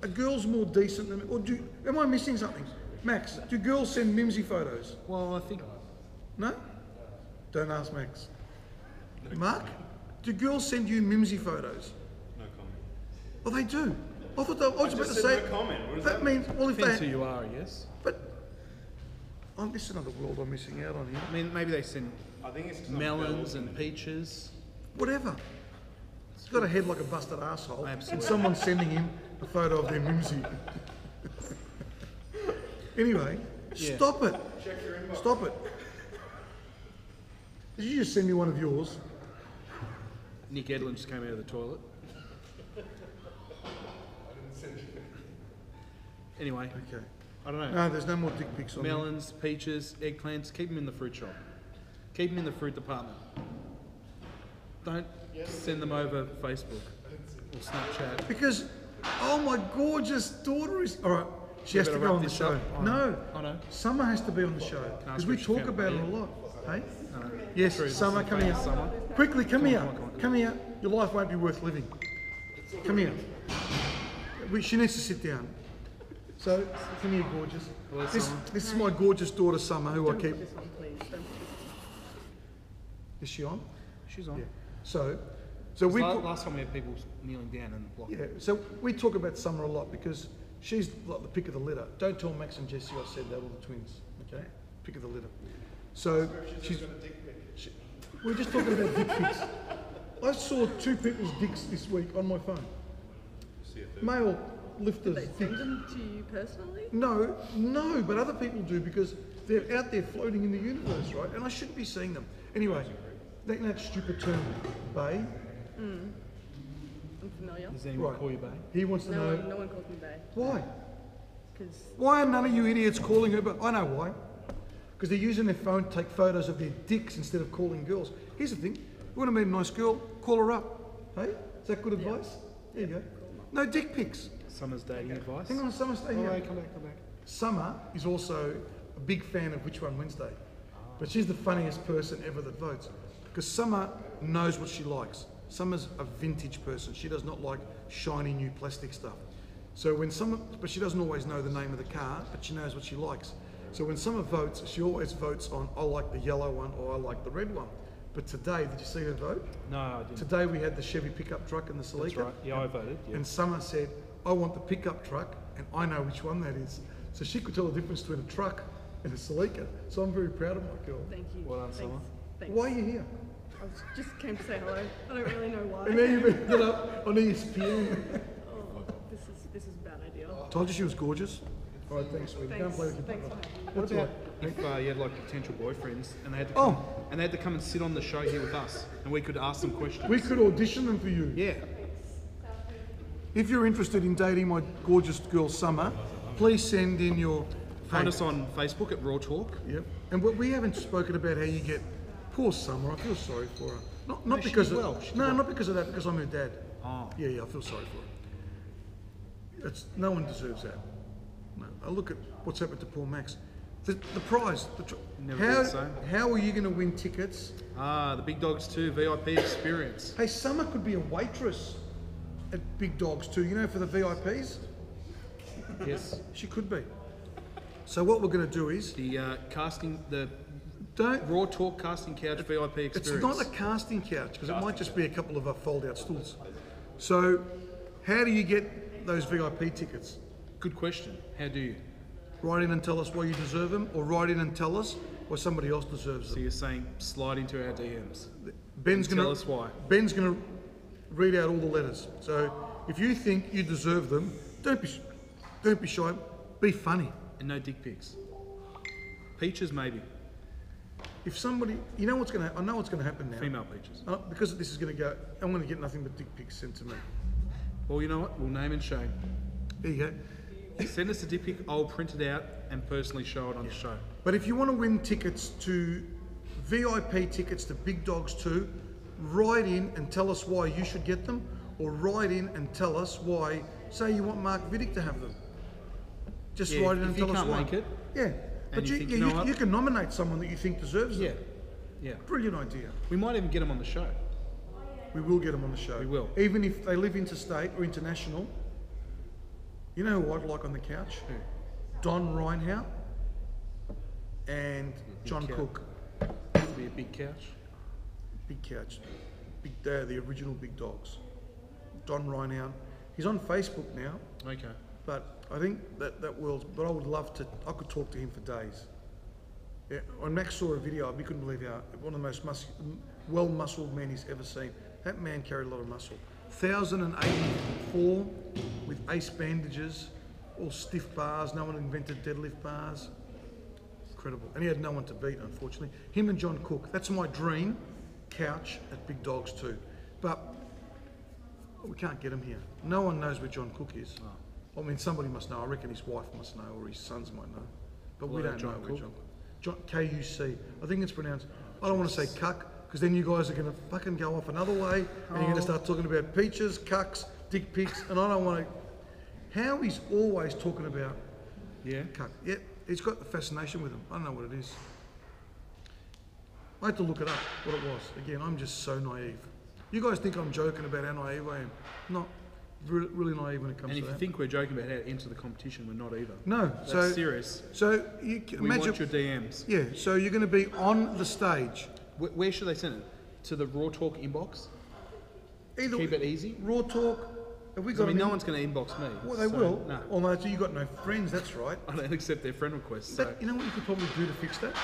A girl's more decent than, or am I missing something? Max, do girls send mimsy photos? Well, I think... No? Don't ask Max. Mark, do girls send you mimsy photos? No comment. Well, they do. I thought I was about to just say. said no comment. What does that that means, well, if Depends who they, you are, I guess. but Oh, this is another world I'm missing out on here. I mean, maybe they send I think it's melons and peaches. Whatever. He's got a head like a busted asshole, and Absolutely. someone's sending him a photo of their mimsy. Anyway, Yeah. stop it. Stop it. Did you just send me one of yours? Nick Edlin just came out of the toilet. Anyway, Okay. I don't know. No, there's no more dick pics on me. Melons, peaches, eggplants, keep them in the fruit shop. Keep them in the fruit department. Don't send them over Facebook or Snapchat. Because, oh, my gorgeous daughter is... All right, she has to better go wrap on the this show. up. I No, know. I know. Summer has to be on the show. Because we what she talk can, about it a yeah. lot. Hey? No. Yes, True, Summer, this is come famous here. Summer. Quickly, come here. come on. Come here. Your life won't be worth living. Come here. She needs to sit down. So, come here, gorgeous. Hello, This, Summer. this is my gorgeous daughter, Summer, who I keep... This one, please. Don't put this one. Is she on? She's on. Yeah. So we... Last time we had people kneeling down in the block. Yeah, so we talk about Summer a lot because she's like the pick of the litter. Don't tell Max and Jesse I said that, or the twins, okay? Pick of the litter. So we're just talking about dick pics. I saw 2 people's dicks this week on my phone. Male lifters. They send them to you personally? No, but other people do because they're out there floating in the universe, right? And I shouldn't be seeing them. Anyway, that stupid term, bae. I'm familiar. Does anyone Right. call you babe? He wants to know No one calls me bae. why. Because Why are none of you idiots calling her? But I know why. Because they're using their phone to take photos of their dicks instead of calling girls. Here's the thing: you want to meet a nice girl, call her up. Hey, is that good advice? There you go. No dick pics. Summer's dating advice. Hang on, Summer, stay Oh, here. hey, come back. Summer is also a big fan of Which One Wednesday, but she's the funniest person ever that votes because Summer knows what she likes. Summer's a vintage person. She does not like shiny new plastic stuff. So when Summer, but she doesn't always know the name of the car, but she knows what she likes. So when Summer votes, she always votes on, I like the yellow one or I like the red one. But today, did you see her vote? No, I didn't. Today we had the Chevy pickup truck and the Celica. That's right. Yeah, I voted. Yeah. And Summer said, I want the pickup truck, and I know which one that is. So she could tell the difference between a truck and a Celica. So I'm very proud of my girl. thank you. Well done, Thanks. Summer. Thanks. Why are you here? Just came to say hello. I don't really know why. And now you've been put up on ESPN. Oh, this is a bad idea. Told you she was gorgeous. All right, thanks, sweetie. Don't Thanks. play with your Thanks for partner. having me. That's all right. If you had like potential boyfriends and they had to come, and they had to come and sit on the show here with us, and we could ask them questions. We could audition them for you. Yeah. If you're interested in dating my gorgeous girl Summer, please send in your... Find us on Facebook at Raw Talk. Yep. And we haven't spoken about how you get... Poor Summer, I feel sorry for her. Not No, she because did of... well. She did No, well. not because of that, because I'm her dad. Oh. Yeah, I feel sorry for her. No one deserves that. No. I look at what's happened to poor Max. The prize. Never did the same. How are you going to win tickets? The Big Dogs 2 VIP experience. Hey, Summer could be a waitress at Big Dogs too, you know, for the VIPs. Yes. She could be. So what we're going to do is... The the Don't... Raw Talk casting couch VIP experience. It's not a casting couch, because it might just be a couple of fold-out stools. So, how do you get those VIP tickets? Good question. How do you? Write in and tell us why you deserve them, or write in and tell us why somebody else deserves So them. you're saying slide into our DMs. Ben's tell gonna us why. Ben's going to read out all the letters. So, if you think you deserve them, don't be shy. Be funny. And no dick pics. Peaches maybe. If somebody, you know what's going to, I know what's going to happen now. Female peaches. Because this is going to go, I'm going to get nothing but dick pics sent to me. Well, you know what? We'll name and shame. There you go. Send us a dick pic. I'll print it out and personally show it on the show. But if you want to win tickets to VIP tickets to Big Dogs 2, write in and tell us why you should get them, or write in and tell us why, say you want Mark Vidic to have them. Just Yeah, write in if and you tell us can't why. make it, Yeah. But you think, you know what? you can nominate someone that you think deserves Yeah. them. Yeah. Brilliant idea. We might even get them on the show. We will get them on the show. We will. Even if they live interstate or international. You know who I'd like on the couch? Who? Don Reinhout and John couch. Cook. Has to be a big couch. Big couch. The original Big Dogs. Don Reinhout. He's on Facebook now, Okay. but I think that world's, but I would love to, I could talk to him for days. Yeah, when Max saw a video, we couldn't believe how one of the most well-muscled men he's ever seen. That man carried a lot of muscle. 1,084 with ace bandages, all stiff bars. No one invented deadlift bars. Incredible. And he had no one to beat, unfortunately. Him and John Cook. That's my dream couch at Big Dogs too. But we can't get him here. No one knows where John Cook is. I mean, somebody must know. I reckon his wife must know, or his sons might know. But we don't know where John K-U-C. I think it's pronounced. I don't want to say cuck, because then you guys are going to fucking go off another way, and you're going to start talking about peaches, cucks, dick pics, and I don't want to. How he's always talking about cuck. Yeah, he's got the fascination with him. I don't know what it is. I had to look it up, what it was. Again, I'm just so naive. You guys think I'm joking about how naive I am. Not really naive when it comes to that. And if you think we're joking about how to enter the competition, we're not either. No. That's serious. So you We imagine, want your DMs. yeah, so you're going to be on the stage. Where should they send it? To the Raw Talk inbox? Either Keep it easy? Raw Talk. Have we 'Cause, got I mean, them no in? one's going to inbox me. Well, they so, will. No. Oh no, so you got no friends. That's right. I don't accept their friend requests. So. That, you know what you could probably do to fix that?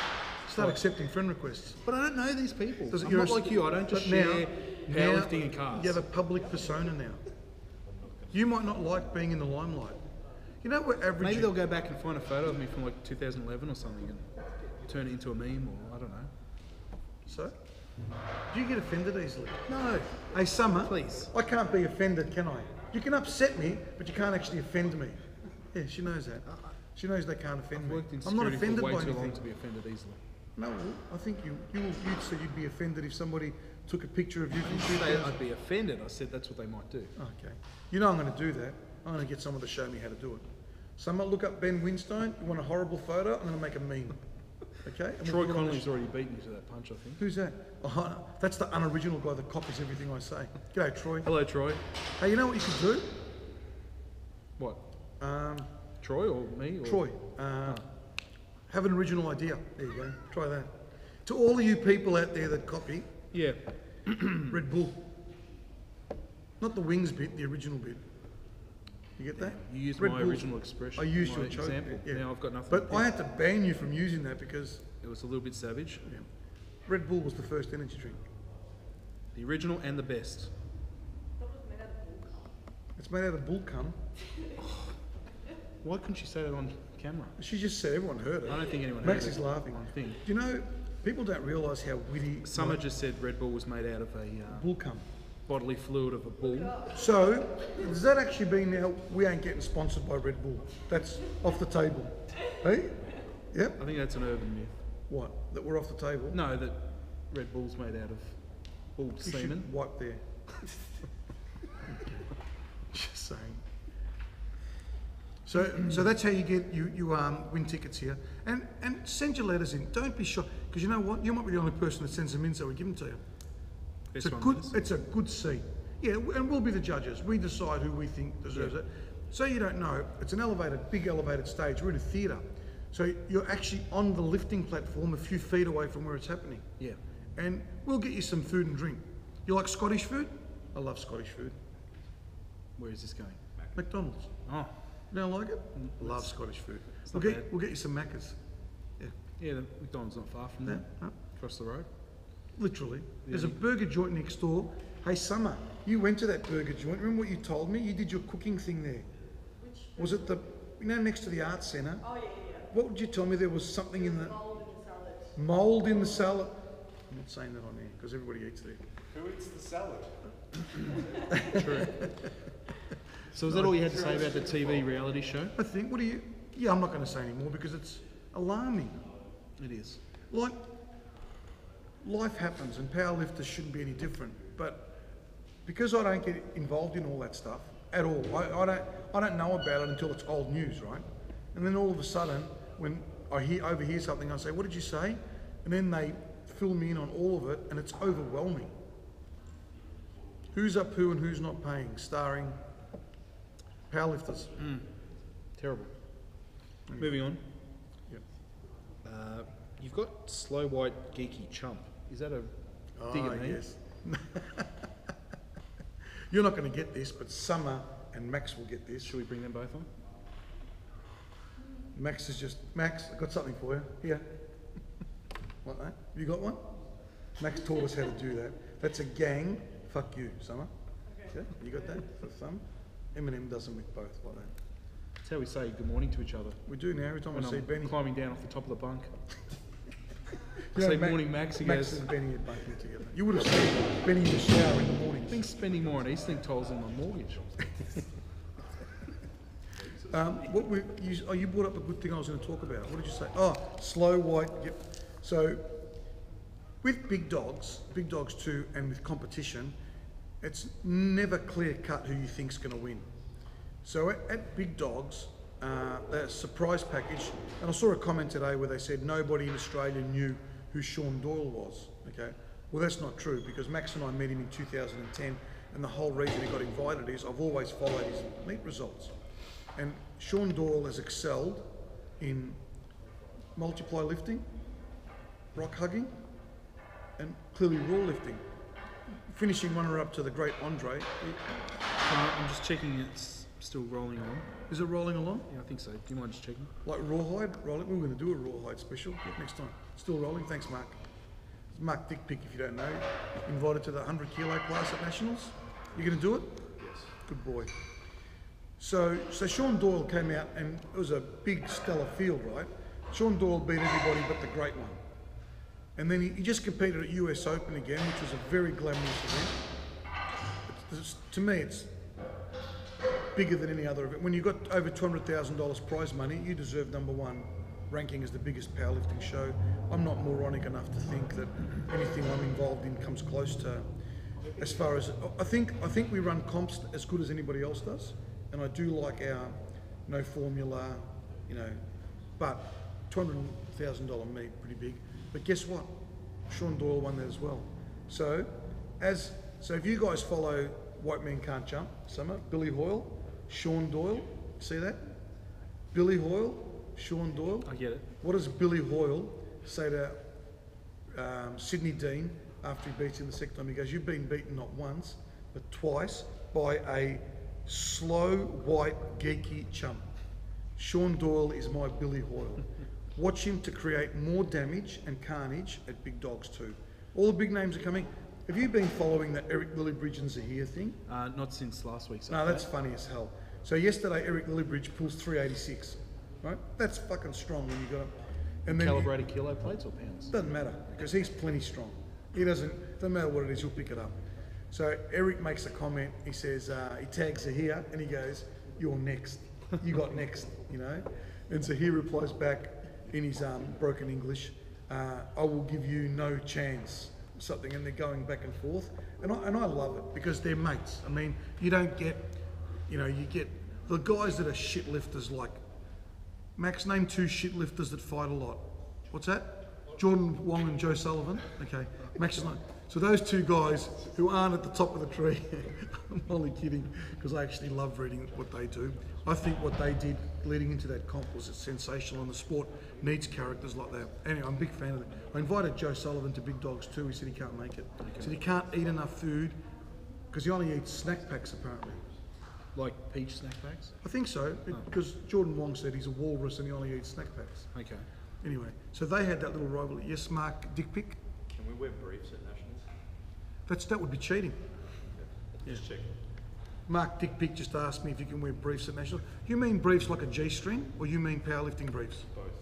Start What? accepting friend requests. But I don't know these people. Does it- I'm you're not a- like you. I don't just but now- share powerlifting and cars. You have a public persona now. You might not like being in the limelight. You know what average? Maybe they'll go back and find a photo of me from like 2011 or something and turn it into a meme, or I don't know. So, do you get offended easily? No. Hey, Summer. Please. I can't be offended, can I? You can upset me, but you can't actually offend me. Yeah, she knows that. She knows they can't offend I've me. worked in I'm not security offended for way by too anything. long to be offended easily. No, I think you'd say you'd be offended if somebody took a picture of you I from didn't say 2000. I'd be offended. I said that's what they might do. Okay. You know I'm going to do that. I'm going to get someone to show me how to do it. Someone look up Ben Winstone. You want a horrible photo? I'm going to make a meme. Okay? And Troy we'll put it on the Connolly's already beaten you to that punch, I think. Who's that? Oh, that's the unoriginal guy that copies everything I say. G'day, Troy. Hello, Troy. Hey, you know what you could do? What? Troy or me? Or? Troy, have an original idea. There you go. Try that. To all of you people out there that copy, Yeah. Red Bull. Not the wings bit, the original bit. You get that? You used Red my Bull. original expression. I used my your choke example. bit, yeah. Now I've got nothing. But to I pick. had to ban you from using that because It was a little bit savage. Red Bull was the first energy drink. The original and the best. It's made out of bull cum. Why couldn't you say that on camera? She just said everyone heard it. I don't think anyone Max heard is it. laughing. One thing. Do you know, people don't realise how witty Summer just said Red Bull was made out of a bull cum. bodily fluid of a bull. So, does that actually mean now we ain't getting sponsored by Red Bull? That's off the table. Hey? Yep. I think that's an urban myth. What? That we're off the table? No, that Red Bull's made out of bull You semen. should wipe there. Just saying. So that's how you get you win tickets here, and send your letters in. Don't be shy, because you know what? You might be the only person that sends them in, so we give them to you. Best It's a one good. is. It's a good seat. Yeah, and we'll be the judges. We decide who we think deserves it. So you don't know, it's an big elevated stage. We're in a theatre, so you're actually on the lifting platform a few feet away from where it's happening. Yeah. And we'll get you some food and drink. You like Scottish food? I love Scottish food. Where is this going? McDonald's. Oh, You don't like it? Love Scottish food. not We'll bad. get you some Maccas. Yeah. yeah, the McDonald's not far from there. No, Across the road. literally. There's a burger joint next door. Hey, Summer, you went to that burger joint. Remember what you told me? You did your cooking thing there. Was it next to the art centre? Oh, yeah. What would you tell me? There was something in the Mold in the salad. mould in the salad. I'm not saying that on air because everybody eats there. Who eats the salad? True. So is that all you had to say about the TV reality show? I think. What do you? Yeah, I'm not going to say anymore because it's alarming. It is. Like, life happens and powerlifters shouldn't be any different. But because I don't get involved in all that stuff at all, I don't know about it until it's old news, right? And then all of a sudden, when I overhear something, I say, "What did you say?" And then they fill me in on all of it, and it's overwhelming. Who's up who and who's not paying, starring powerlifters. Terrible. Moving on. Yep. You've got slow white geeky chump. Is that a dig at me? Yes. You're not going to get this, but Summer and Max will get this. Should we bring them both on? Max, I've got something for you. Here. Like that. You got one? Max taught us how to do that. That's a gang. Fuck you, Summer. Okay. You got that for thumb? Eminem does them with both like that. That's how we say good morning to each other. We do now every time When I see I'm Benny. climbing down off the top of the bunk. You know, Say morning, Max. He Max goes, and Benny are bunking together. You would have seen Benny in the shower in the morning. I think spending more on Eastlink tolls than my mortgage. You brought up a good thing I was going to talk about. What did you say? Oh, slow white. Yep. So, with big dogs too, and with competition, it's never clear cut who you think's going to win. So at big dogs, the surprise package, and I saw a comment today where they said nobody in Australia knew who Sean Doyle was. Okay, well that's not true because Max and I met him in 2010, and the whole reason he got invited is I've always followed his meet results, and Sean Doyle has excelled in multiply lifting, rock hugging, and clearly raw lifting. Finishing runner-up to the great Andre. I'm just checking it's still rolling on. Is it rolling along? Yeah, I think so. Do you mind just checking? Like rawhide rolling? We were going to do a rawhide special next time. Still rolling? Thanks, Mark. It's Mark Dick Pick, if you don't know. Invited to the 100 kilo class at Nationals. You going to do it? Yes. Good boy. So Sean Doyle came out and it was a big stellar field, right? Sean Doyle beat everybody but the great one. And then he just competed at US Open again, which was a very glamorous event. To me, it's bigger than any other event. When you've got over $200,000 prize money, you deserve #1 ranking as the biggest powerlifting show. I'm not moronic enough to think that anything I'm involved in comes close to. As far as I think we run comps as good as anybody else does, and I do like our no formula, you know. But $200,000 meet, pretty big. But guess what? Sean Doyle won that as well. So if you guys follow White Man Can't Jump, Summer, Billy Hoyle, Sean Doyle, see that? Billy Hoyle, Sean Doyle. I get it. What does Billy Hoyle say to Sydney Dean after he beats him the second time? He goes, "You've been beaten not once, but twice by a slow, white, geeky chump. Sean Doyle is my Billy Hoyle." Watch him to create more damage and carnage at big dogs too. All the big names are coming. Have you been following the Eric Lillibridge and Zahir thing? Not since last week's. No, that's funny as hell. So yesterday, Eric Lillibridge pulls 386, right? That's fucking strong when you got him. And then Calibrated kilo plates or pounds? doesn't matter because he's plenty strong. Doesn't matter what it is, he'll pick it up. So Eric makes a comment. He says he tags Zahir and he goes, "You're next. You got next," you know. And Zahir replies back in his broken English, "I will give you no chance," something, and they're going back and forth, and I love it because they're mates. I mean, you don't get, you get the guys that are shit lifters like Max. Name 2 shit lifters that fight a lot. What's that? Jordan Wong and Joe Sullivan. Okay, Max is not. So those 2 guys who aren't at the top of the tree. I'm only kidding because I actually love reading what they do. I think what they did leading into that comp was sensational, and the sport needs characters like that. Anyway, I'm a big fan of it. I invited Joe Sullivan to Big Dogs too. He said he can't make it. He said he can't eat enough food because he only eats snack packs apparently. Like peach snack packs? I think so, because Jordan Wong said he's a walrus and he only eats snack packs. Okay. Anyway, so they had that little rivalry. Yes, Mark Dick Pick? Can we wear briefs at Nationals? That would be cheating. Just checking. Mark Dick Pick just asked me if you can wear briefs at National. You mean briefs like a G-string, or you mean powerlifting briefs? Both.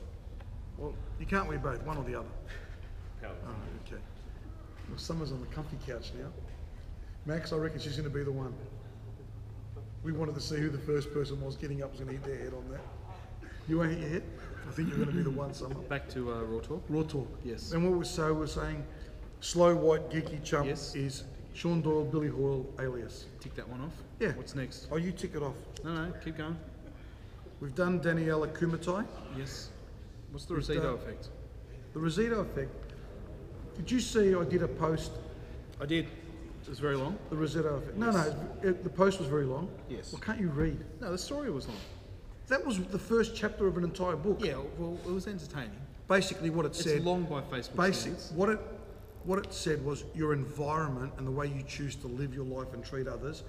Well, you can't wear both, one or the other. Powerlifting. Oh, okay. Well, Summer's on the comfy couch now. Max, I reckon she's going to be the one. We wanted to see who the first person was getting up was going to hit their head on that. You won't hit your head? I think you're going to be the one, Summer. Back to Raw Talk. Raw talk. Yes. And what we're saying, slow, white, geeky chump Yes. is Sean Doyle, Billy Hoyle, alias. Tick that one off. Yeah. What's next? Oh, you tick it off. No, keep going. We've done Daniela Kumatai. Yes. What's the Rosito effect? The Rosito effect. Did you see I did a post? I did. It was very long. The Rosito effect. No, the post was very long. Yes. Well, can't you read? No, the story was long. That was the first chapter of an entire book. Yeah, well, it was entertaining. Basically, what it said. It's long by Facebook standards. What it said was your environment and the way you choose to live your life and treat others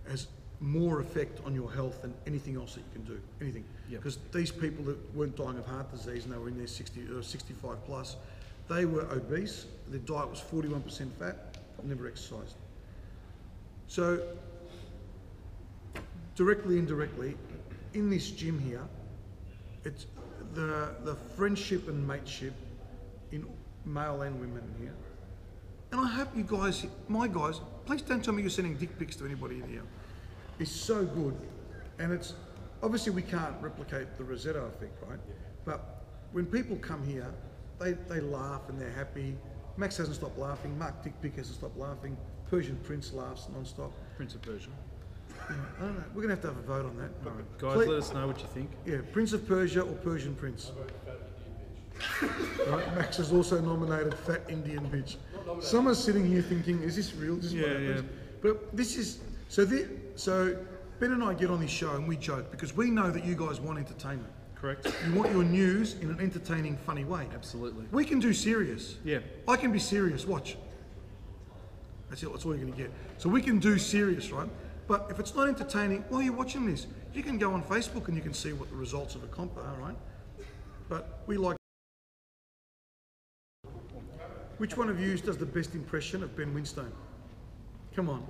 has more effect on your health than anything else that you can do. Anything. Yep. Because these people that weren't dying of heart disease and they were in their 60 or 65 plus, They were obese. Their diet was 41% fat. Never exercised. So, directly, indirectly, in this gym here, it's the friendship and mateship in male and women here. And I hope you guys, my guys, please don't tell me you're sending dick pics to anybody in here. It's so good. And it's, obviously we can't replicate the Rosetta effect, right? But when people come here, they laugh and they're happy. Max hasn't stopped laughing. Mark Dick Pick hasn't stopped laughing. Persian Prince laughs non-stop. Prince of Persia. Yeah, I don't know. We're going to have a vote on that. All right. Guys, Please- let us know what you think. Yeah, Prince of Persia or Persian Prince. Right, Max has also nominated Fat Indian Bitch. Someone's sitting here thinking, is this real? Is this what happens? But this is, so Ben and I get on this show and we joke because we know that you guys want entertainment. Correct? You want your news in an entertaining, funny way. Absolutely. We can do serious. Yeah. I can be serious, watch. That's it, that's all you're going to get. So we can do serious, right? But if it's not entertaining, while you're watching this, you can go on Facebook and you can see what the results of a comp are, right? But we like... Which one of you does the best impression of Ben Winstone? Come on.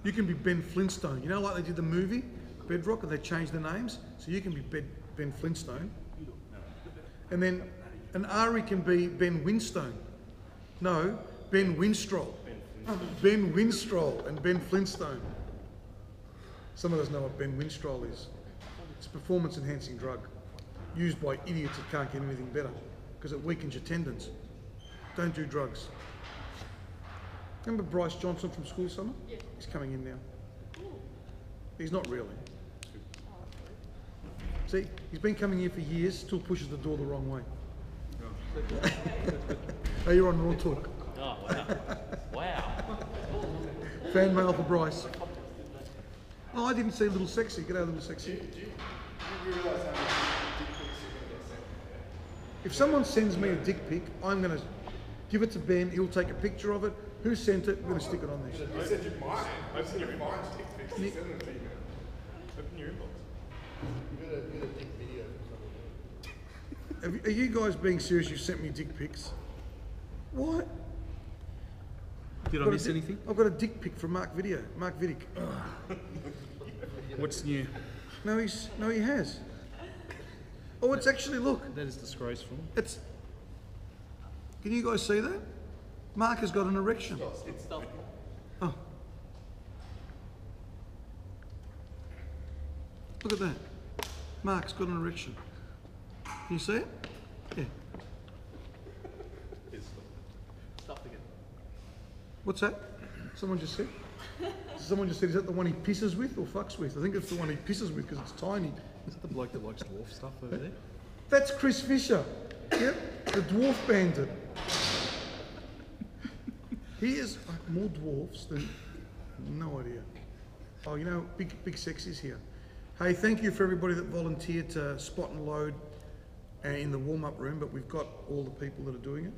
You can be Ben Flintstone. You know, like they did the movie, Bedrock, and they changed the names? So you can be Ben Flintstone. And then an Ari can be Ben Winstone. No, Ben Winstrol. Ben Winstrol and Ben Flintstone. Some of us know what Ben Winstrol is. It's a performance-enhancing drug used by idiots that can't get anything better because it weakens your tendons. Don't do drugs. Remember Bryce Johnson from school summer? Yeah. He's coming in now. He's not really. See, he's been coming here for years, still pushes the door the wrong way. Oh, you're on Raw Talk. Oh, wow. Wow. Fan mail for Bryce. Oh, I didn't see Little Sexy. G'day, Little Sexy. Do you realise how many dick pics you're going to get sent? If someone sends me a dick pic, I'm going to give it to Ben. He'll take a picture of it. Who sent it? We're going to stick it on this. You said you might. Open your inbox. Dick pics. Send them to you. Open your inbox. You got a dick video from someone. Are you guys being serious? You sent me dick pics. What? Did I Got a miss dick- anything? I've got a dick pic from Mark Vidic. What's new? No, he has. Oh, it's actually, look, That is disgraceful. it's. Can you guys see that? Mark has got an erection. Oh. Look at that. Mark's got an erection. Can you see it? Yeah. What's that? Someone just said? Someone just said, is that the one he pisses with or fucks with? I think it's the one he pisses with because it's tiny. Is that the bloke that likes dwarf stuff over there? That's Chris Fisher. Yep, the dwarf bandit. He is more dwarfs than... No idea. Oh, you know, Big Sexy's here. Hey, thank you for everybody that volunteered to spot and load in the warm-up room, but we've got all the people that are doing it.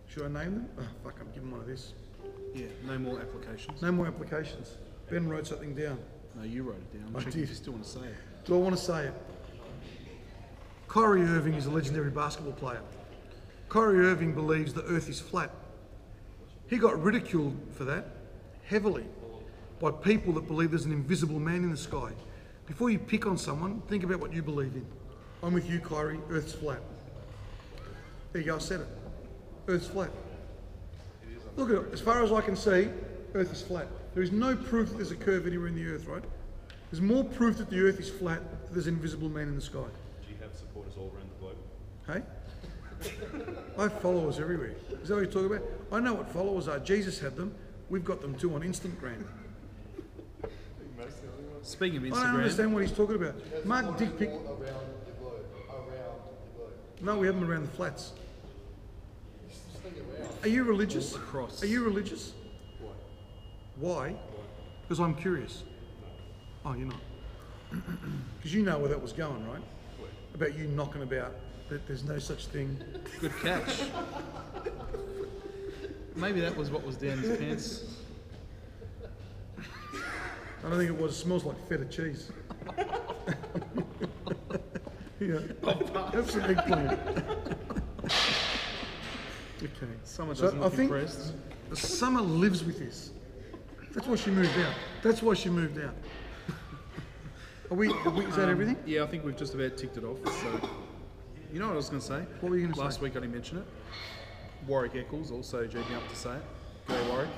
Should I name them? Oh, fuck, I'm giving one of this. Yeah, no more applications. No more applications. Ben wrote something down. No, you wrote it down. I Check did. if you still want to say it. Do I want to say it? Kyrie Irving is a legendary basketball player. Kyrie Irving believes the earth is flat. He got ridiculed for that heavily by people that believe there's an invisible man in the sky. Before you pick on someone, think about what you believe in. I'm with you, Kyrie. Earth's flat. There you go, I said it. Earth's flat. Look at it. As far as I can see, Earth is flat. There is no proof that there's a curve anywhere in the Earth, right? There's more proof that the Earth is flat than there's an invisible man in the sky. Do you have supporters all around the globe? Hey? I have followers everywhere. Is that what you're talking about? I know what followers are. Jesus had them. We've got them too on Instagram. Speaking of I don't Instagram, understand what he's talking about. Mark dick pic. Around the globe. Around the globe. No, we have them around the flats. Just think around. Are you religious? across. Are you religious? Why? Because I'm curious. Oh, you're not. Because you know where that was going, right? About you knocking about that there's no such thing. Good catch. Maybe that was what was down his pants. I don't think it was. It smells like feta cheese. Yeah. Have some eggplant. Okay. Summer So doesn't I look think impressed. Summer lives with this. That's why she moved out. That's why she moved out. Is that everything? Yeah, I think we've just about ticked it off. So, you know what I was going to say? What were you going to say? Last week I didn't mention it. Warwick Eccles also jogging up to say it. Go Warwick.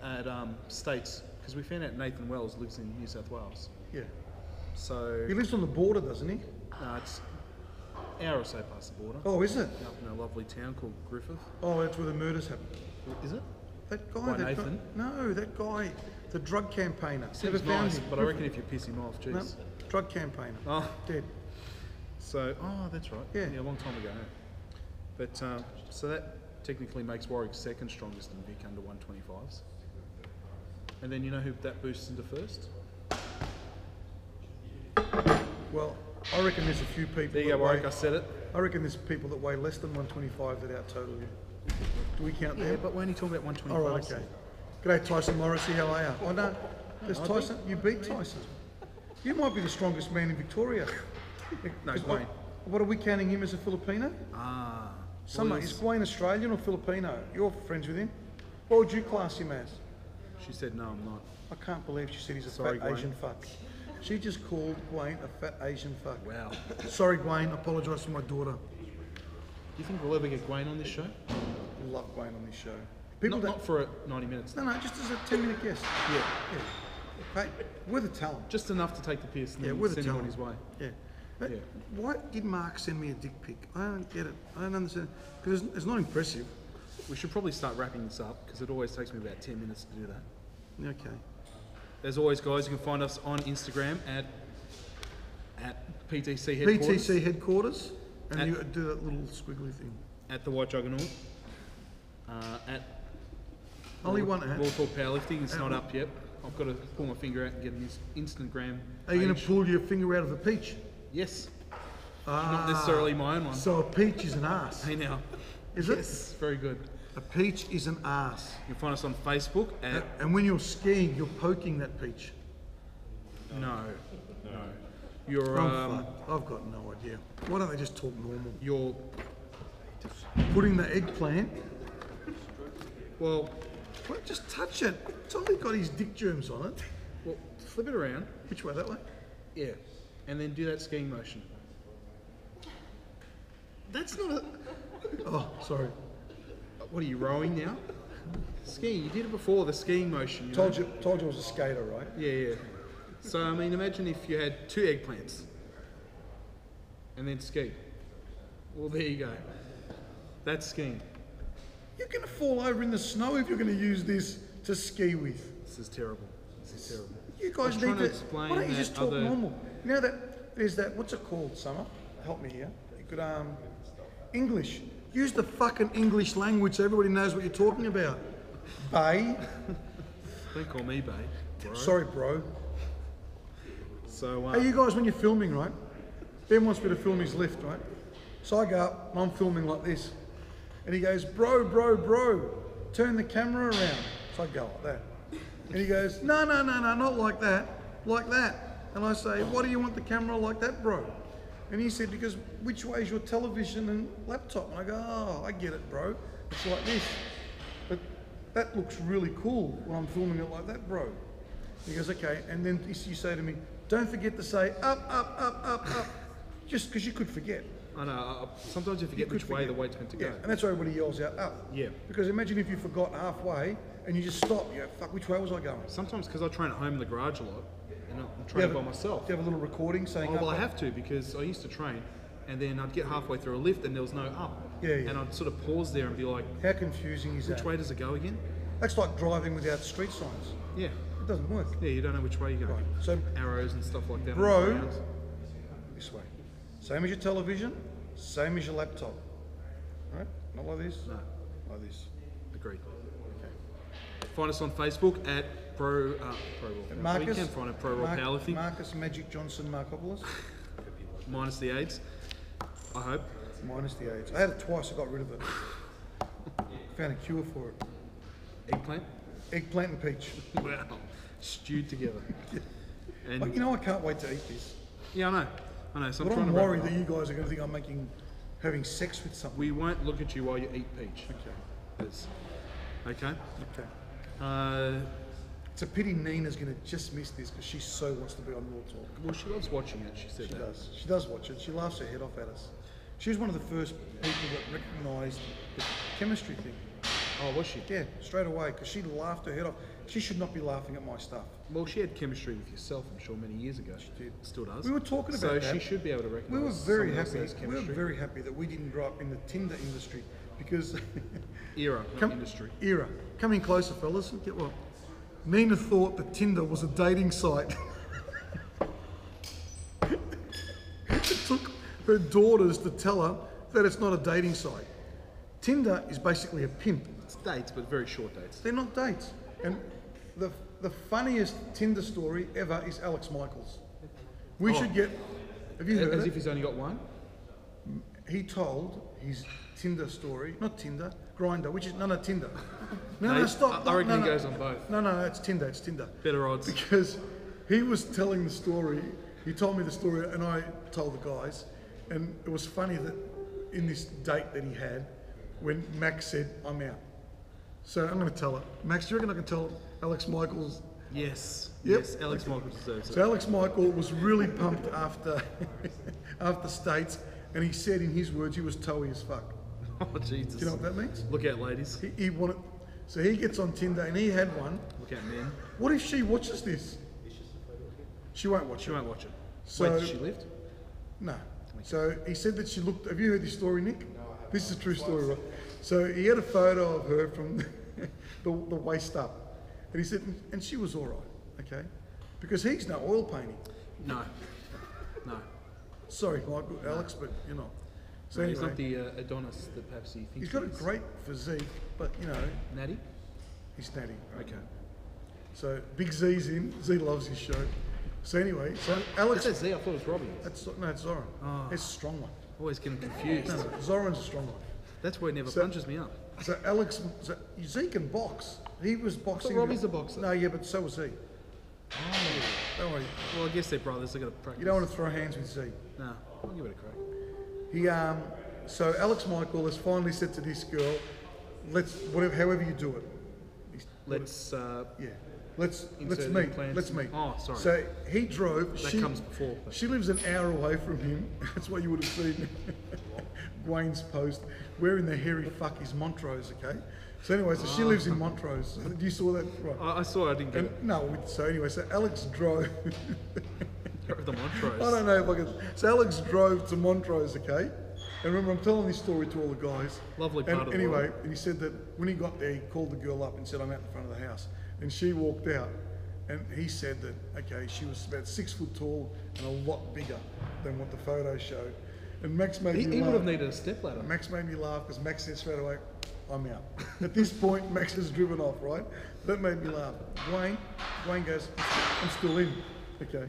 At States, because we found out Nathan Wells lives in New South Wales. Yeah. So He lives on the border, doesn't he? it's an hour or so past the border. Oh, is it? Up in a lovely town called Griffith. Oh, that's where the murders happened. Is it? That guy. By that Nathan? No, that guy, the drug campaigner. Seems Never found nice, him. but I reckon if you piss him off, No, jeez. drug campaigner. Oh, Dead. so that's right. Yeah. a long time ago. But so that technically makes Warwick second strongest in Vic under 125s. And then you know who that boosts into first? Well, I reckon there's a few people. There you go, that Warwick. weigh- I said it. I reckon there's people that weigh less than 125 that out total you. Do we count Yeah, them? but we're only talking about 125s. All right, okay. G'day, Tyson Morrissey. How are you? Oh no, there's I Tyson. You beat Tyson. You might be the strongest man in Victoria. No, Is- Wayne. What are we counting him as a Filipino? Ah. Summer, is Wayne Australian or Filipino? You're friends with him. What would you class him as? She said no, I'm not. I can't believe she said he's a Sorry, fat Gwayne. Asian fuck. She just called Wayne a fat Asian fuck. Wow. Do Sorry, Wayne. I apologise for my daughter. you think we'll ever get Gwayne on this show? I love Wayne on this show. People Not for 90 minutes. No, just as a 10-minute guest. Yeah. Yeah. Hey, we're the talent. Just enough to take the piss and Yeah, then we're the send him on talent. his way. Yeah. But Yeah. why did Mark send me a dick pic? I don't get it. I don't understand. Because it's not impressive. We should probably start wrapping this up because it always takes me about 10 minutes to do that. Okay. As always, guys, you can find us on Instagram at PTC Headquarters, PTC headquarters, and At- you do that little squiggly thing. at the White Juggernaut, at Only one ad. World Talk Powerlifting. It's At not what- up yet. I've got to pull my finger out and get an Instagram. Are you going to page. pull your finger out of a peach? Yes. Ah, Not necessarily my own one. So a peach is an ass. Hey now. Is it? Yes, very good. A peach is an ass. You can find us on Facebook at And when you're skiing, you're poking that peach. no. You're I'm fucked. I've got no idea. Why don't they just talk normal? you're Putting the eggplant. well, Well, just touch it. It's only got his dick germs on it. well, flip it around. Which way? That way? Yeah, and then do that skiing motion. That's not a. Oh, sorry. What are you rowing now? Skiing. You did it before the skiing motion. You know? Told you I was a skater, right? Yeah. So I mean, imagine if you had 2 eggplants and then ski. Well, there you go. That's skiing. You're going to fall over in the snow if you're going to use this to ski with. This is terrible. This is terrible. You I was guys trying need to to. explain Why don't you that just talk other- normal? You know that there's that. What's it called, Summer? Help me here. You could English. Use the fucking English language so everybody knows what you're talking about. Bay. Don't call me babe. Bro. Sorry, bro. So Hey, you guys, when you're filming, right? Ben wants me to film his lift, right? So I go up and I'm filming like this. And he goes, bro, turn the camera around. So I go like that. And he goes, no, not like that, like that. And I say, why do you want the camera like that, bro? And he said, because which way is your television and laptop? And I go, oh, I get it, bro. It's like this. But that looks really cool when I'm filming it like that, bro. He goes, okay. And then you say to me, don't forget to say up. Just because you could forget. I know. Sometimes you forget could which way forget. the weight's meant to Yeah, go. and that's why everybody yells out up. Yeah. Because imagine if you forgot halfway and you just stop. You go, fuck, which way was I going? Sometimes because I train at home in the garage a lot, and I'm Do you training have by a- myself. Do you have a little recording saying Oh, up? well, I up? have to because I used to train, and then I'd get halfway through a lift and there was no up. Yeah. And I'd sort of pause there and be like, How confusing is which that? way does it go again? That's like driving without street signs. Yeah. It doesn't work. Yeah, you don't know which way you're going. Right. So, Arrows and stuff like that. on Bro. the ground. this way. Same as your television, same as your laptop. Right? Not like this? No. Like this. Agreed. Find us on Facebook at Pro Raw. Marcus, You can find it Pro Raw Powerlifting, Marcus Magic Johnson Markopoulos. minus the AIDS. I hope. Minus the AIDS. I had it twice, I got rid of it. Found a cure for it. Eggplant. Eggplant and peach. Wow. Stewed together. And But you know, I can't wait to eat this. yeah, I know. So I'm But trying I'm to wrap worried it that up. you guys are going to think I'm making having sex with someone. We won't look at you while you eat peach. Okay. Okay. Okay. It's a pity Nina's going to just miss this because she so wants to be on Raw Talk. Well, she loves watching it. She said She that. does. She does watch it. She laughs her head off at us. She was one of the first people that recognised the chemistry thing. Oh, was she? Yeah, straight away, because she laughed her head off. She should not be laughing at my stuff. Well, she had chemistry with yourself, I'm sure, many years ago. She did. Still does. We were talking about so that. she should be able to recognise. We were very someone else happy. that has We were chemistry. very happy that we didn't grow up in the Tinder industry because Era, not industry. Era. Coming closer, fellas. Get what? Nina thought that Tinder was a dating site. It took her daughters to tell her that it's not a dating site. Tinder is basically a pimp. It's dates, but very short dates. They're not dates. And the funniest Tinder story ever is Alex Michaels. We should get. Have you heard As it? if he's only got one? He told his Tinder story, not Tinder, Grinder, which is Tinder. No, No, stop. I reckon no, he no. goes on both. No, it's Tinder. Better odds. Because he was telling the story. He told me the story, and I told the guys, and it was funny that in this date that he had, when Max said, "I'm out." So I'm going to tell it. Max, do you reckon I can tell Alex Michaels? Yes. Yep. Yes. Alex Michaels deserves So it. Alex Michael was really pumped after after States, and he said in his words he was toey as fuck. Oh, Jesus. Do you know what that means? Look out, ladies. He wanted, so he gets on Tinder and he had one. Look out, men. What if she watches this? She won't watch She it. won't watch it. So- Wait, did she lift? No. So he said that she looked. Have you heard this story, Nick? No, I haven't. This is a true story, right? So he had a photo of her from the waist up, and he said, and she was all right, okay, because he's no oil painting. No. No. Sorry, Michael, Alex, but you're not. So No, anyway, he's not the Adonis that perhaps he thinks he's got a he is. great physique, but Natty? he's natty. Okay. So Big Z's in. Z loves his show. So anyway, so Alex. Is that Z? I thought it was Robbie. No, it's Zoran. Oh. It's a strong one. Always getting confused. No, Zoran's a strong one. That's why he never So- punches me up. So Alex, Z can box. He was boxing. Robbie's a boxer. No, yeah, but so was he. Oh. Don't worry. Well, I guess they're brothers. They got to practice. You don't want to throw hands with Z. No, I'll give it a crack. He so Alex Michael has finally said to this girl, however you do it. Let's. Yeah. Let's Insert meet. implants. Let's meet. Oh, sorry. So he drove. That comes before. She lives an hour away from him. That's what you would have seen. Wayne's post. Wearing the hairy fuck is Montrose, okay? So anyway, so she lives in Montrose. You saw that? Right. I saw. I didn't get it. No, so anyway, so Alex drove. The Montrose. I don't know if I can. So Alex drove to Montrose, okay? And remember, I'm telling this story to all the guys. Lovely part and of the anyway, world. and he said that when he got there, he called the girl up and said, "I'm out in front of the house." And she walked out, and he said that, okay, she was about 6 foot tall and a lot bigger than what the photo showed. And Max made me He laugh. would have needed a stepladder. Max made me laugh because Max said straight away, "I'm out." At this point, Max has driven off, right? That made me laugh. Wayne goes, "I'm still in." Okay.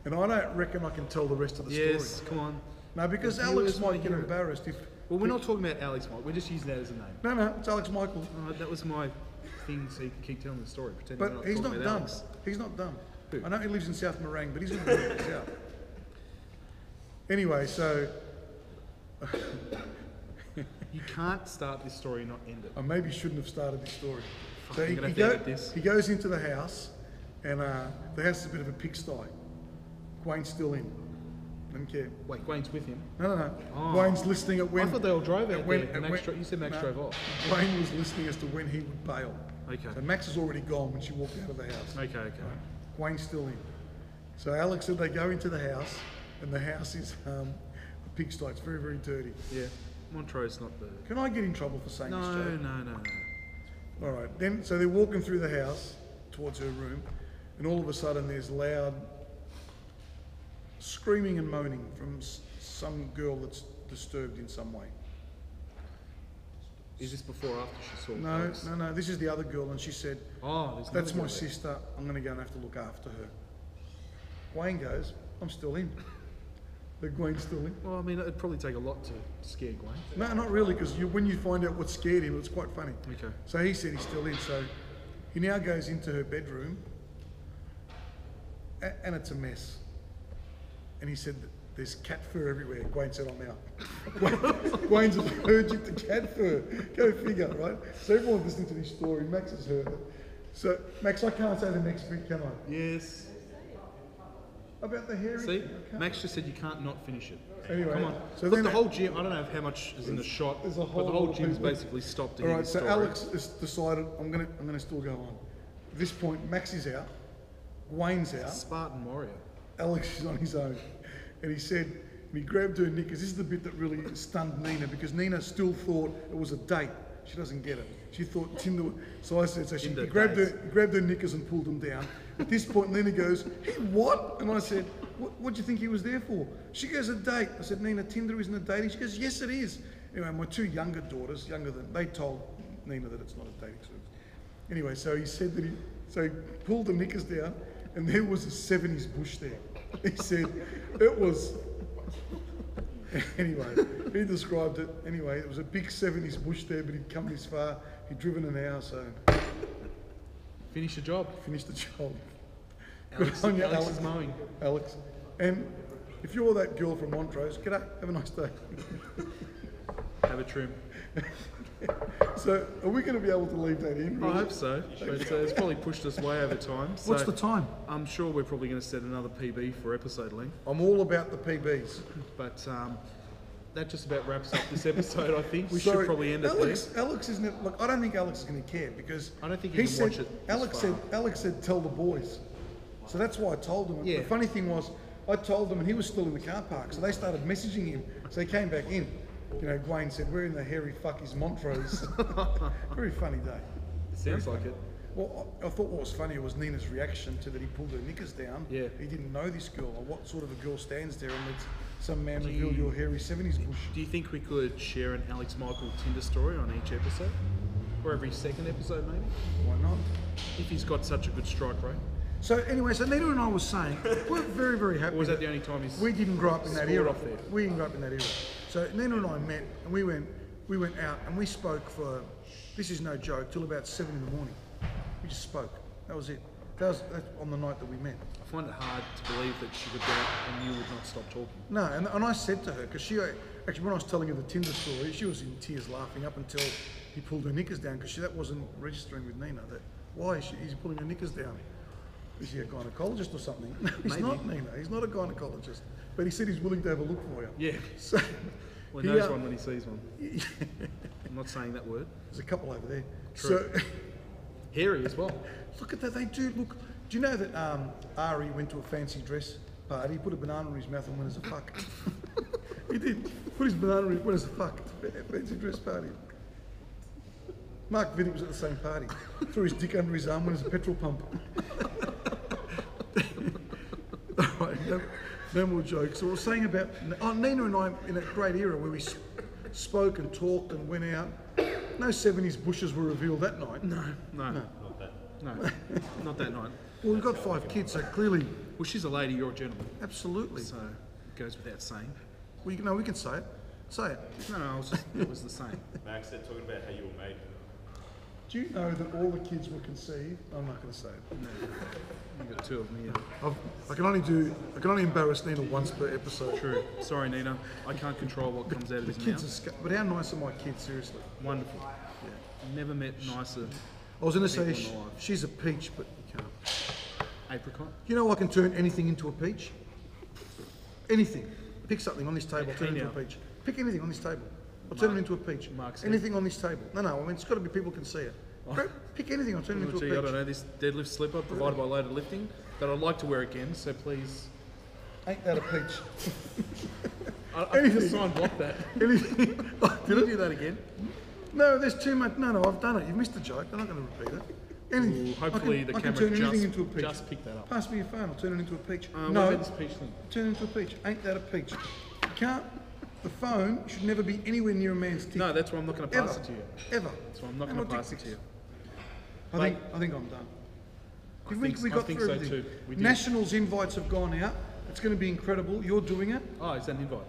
And I don't reckon I can tell the rest of the Yes, story. come on. No, because The Alex viewers wanna might get hear it. embarrassed if... Well, we're not talking about Alex Mike. We're just using that as a name. No, it's Alex Michael. That was my thing, so you can keep telling the story, pretending But we're not he's talking not about dumb. Alex. He's not dumb. Who? I know he lives in South Morang, but he's not dumb. He's out. Anyway, so... You can't start this story and not end it. I maybe shouldn't have started this story. So I'm gonna have to edit this. he goes into the house, and the house is a bit of a pigsty. Wayne's still in. Don't care. Wait, Wayne's with him. No. Oh. Wayne's listening at when... I thought they all drove out when- there. at Max when- you said Max no, drove off. Wayne was listening as to when he would bail. Okay. So Max is already gone when she walked out of the house. Okay. Wayne's still in. So Alex said they go into the house, and the house is a pigsty. It's very, very dirty. Yeah. Montrose not the... Can I get in trouble for saying this joke? No. All right. Then, so they're walking through the house towards her room, and all of a sudden there's loud screaming and moaning from some girl that's disturbed in some way. Is this before or after she saw No, Alex? no. This is the other girl, and she said, Oh, there's "That's another my girl there. sister. I'm going to go and have to look after her." Wayne goes, "I'm still in." But Wayne's still in. Well, I mean, it'd probably take a lot to scare Gwen. No, not really, because when you find out what scared him, it's quite funny. Okay. So he said he's still in. So he now goes into her bedroom, and it's a mess. And he said that there's cat fur everywhere. Wayne said, I'm out. Wayne's allergic to cat fur. Go figure, right? So everyone's listening to this story. Max has heard it. So, Max, I can't say the next bit, can I? Yes. About the hairy. See, thing, I can't. Max just said you can't not finish it. Anyway, Come on. so Look, then the whole gym, I don't know how much is in the shot, there's a but whole the whole lot of gym's people. basically stopped to All hear right, this so story. Alex has decided I'm gonna still go on. At this point, Max is out, Wayne's out, Spartan warrior. Alex is on his own, and he said, and he grabbed her knickers. This is the bit that really stunned Nina, because Nina still thought it was a date. She doesn't get it. She thought Tinder. So I said, so she Tinder grabbed dates. her knickers and pulled them down. At this point, Nina goes, "He what?" And I said, "What do you think he was there for?" She goes, "A date." I said, "Nina, Tinder isn't a dating." She goes, "Yes, it is." Anyway, my two younger daughters, they told Nina that it's not a dating service. Anyway, so he said that he pulled the knickers down, and there was a 70s bush there. He said it was. Anyway, he described it. Anyway, it was a big 70s bush there, but he'd come this far. He'd driven an hour, so Finish the job. finished the job. Alex, Good on you, Alex is mowing. Alex. And if you're that girl from Montrose, g'day, have a nice day. Have a trim. So, are we going to be able to leave that in? I really? hope so, but it's probably pushed us way over time. So What's the time? I'm sure we're probably going to set another PB for episode length, I'm all about the PBs. but that just about wraps up this episode. I think we Sorry, should probably end it Alex isn't. Look, I don't think Alex is going to care, because I don't think he he can said, watch it this Alex said, tell the boys. So that's why I told him. Yeah. The funny thing was, I told them, and he was still in the car park, so they started messaging him. So he came back in. You know, Gwayne said, "Where in the hairy fuck is Montrose?" Very funny day. It sounds like it. Well, I thought what was funny was Nina's reaction to that he pulled her knickers down. Yeah. He didn't know this girl, or what sort of a girl stands there and lets some man reveal your hairy 70s bush. Do you think we could share an Alex Michael Tinder story on each episode? Or every second episode, maybe? Why not? If he's got such a good strike rate. So anyway, so Nina and I was saying, we're very, very happy. Or was that the only time he's We didn't grow up in that scored era. off there? We didn't grow up in that era. So Nina and I met, and we went out and we spoke for, this is no joke, till about 7 in the morning. We just spoke. That was it. That's on the night that we met. I find it hard to believe that she could go out and you would not stop talking. No, and I said to her, because she, actually when I was telling her the Tinder story, she was in tears laughing up until he pulled her knickers down, because that wasn't registering with Nina. That why is he's pulling her knickers down? Is he a gynecologist or something? No, he's Maybe. not, Nina. He's not a gynecologist. But he said he's willing to have a look for you. Yeah. So, Well, he knows one when he sees one. I'm not saying that word. there's a couple over there. True. So, Hairy as well. look at that. They do. Look, do you know that Ari went to a fancy dress party, put a banana in his mouth and went as a fuck? He did. Put his banana in, went as a fuck. Fancy dress party. Mark Vidic was at the same party. Threw his dick under his arm, went as a petrol pump. All right, no more jokes. So we were saying about Nina and I in a great era where we spoke and talked and went out. No 70s bushes were revealed that night. No. Not that. No. Not that night. Well, we've got 5 kids, so clearly, Well, she's a lady, you're a gentleman. absolutely. So it goes without saying. We can say it. Say it. No, it was the same. Max said talking about how you were made. Do you know that all the kids were conceived? I'm not going to say it. No. You've got 2 of them here. I can only embarrass Nina once per episode. True. Sorry, Nina. I can't control what comes out of his Kids mouth. but how nice are my kids, seriously? Wonderful. Never met nicer I was going to say People in my life. she's a peach, but you can't. apricot. You know I can turn anything into a peach? Anything. Pick something on this table, turn it into a now. peach. Pick anything on this table. I'll turn it into a peach. Mark's head. Anything on this table. No, I mean, it's got to be people can see it. Pick anything, I'll turn it into a Gee, peach. I don't know, this deadlift slipper provided by Loaded Lifting that I'd like to wear again, so please. Ain't that a peach? I think the sign blocked that. Anything. Did I do that again? No, there's too much. No, I've done it. You've missed the joke. I'm not going to repeat it. Anything. Ooh, hopefully I can the turn camera anything into a peach. just picked that up. Pass me your phone. I'll turn it into a peach. What no, about this peach thing? turn it into a peach. Ain't that a peach? You can't. The phone should never be anywhere near a man's dick. No, that's why I'm not going to pass it to you. Ever. That's why I'm not No going to more pass dick it to you. pics. I think I'm done. I we think got through so everything. too. We did. Nationals invites have gone out. It's going to be incredible. You're doing it. Oh, is that an invite?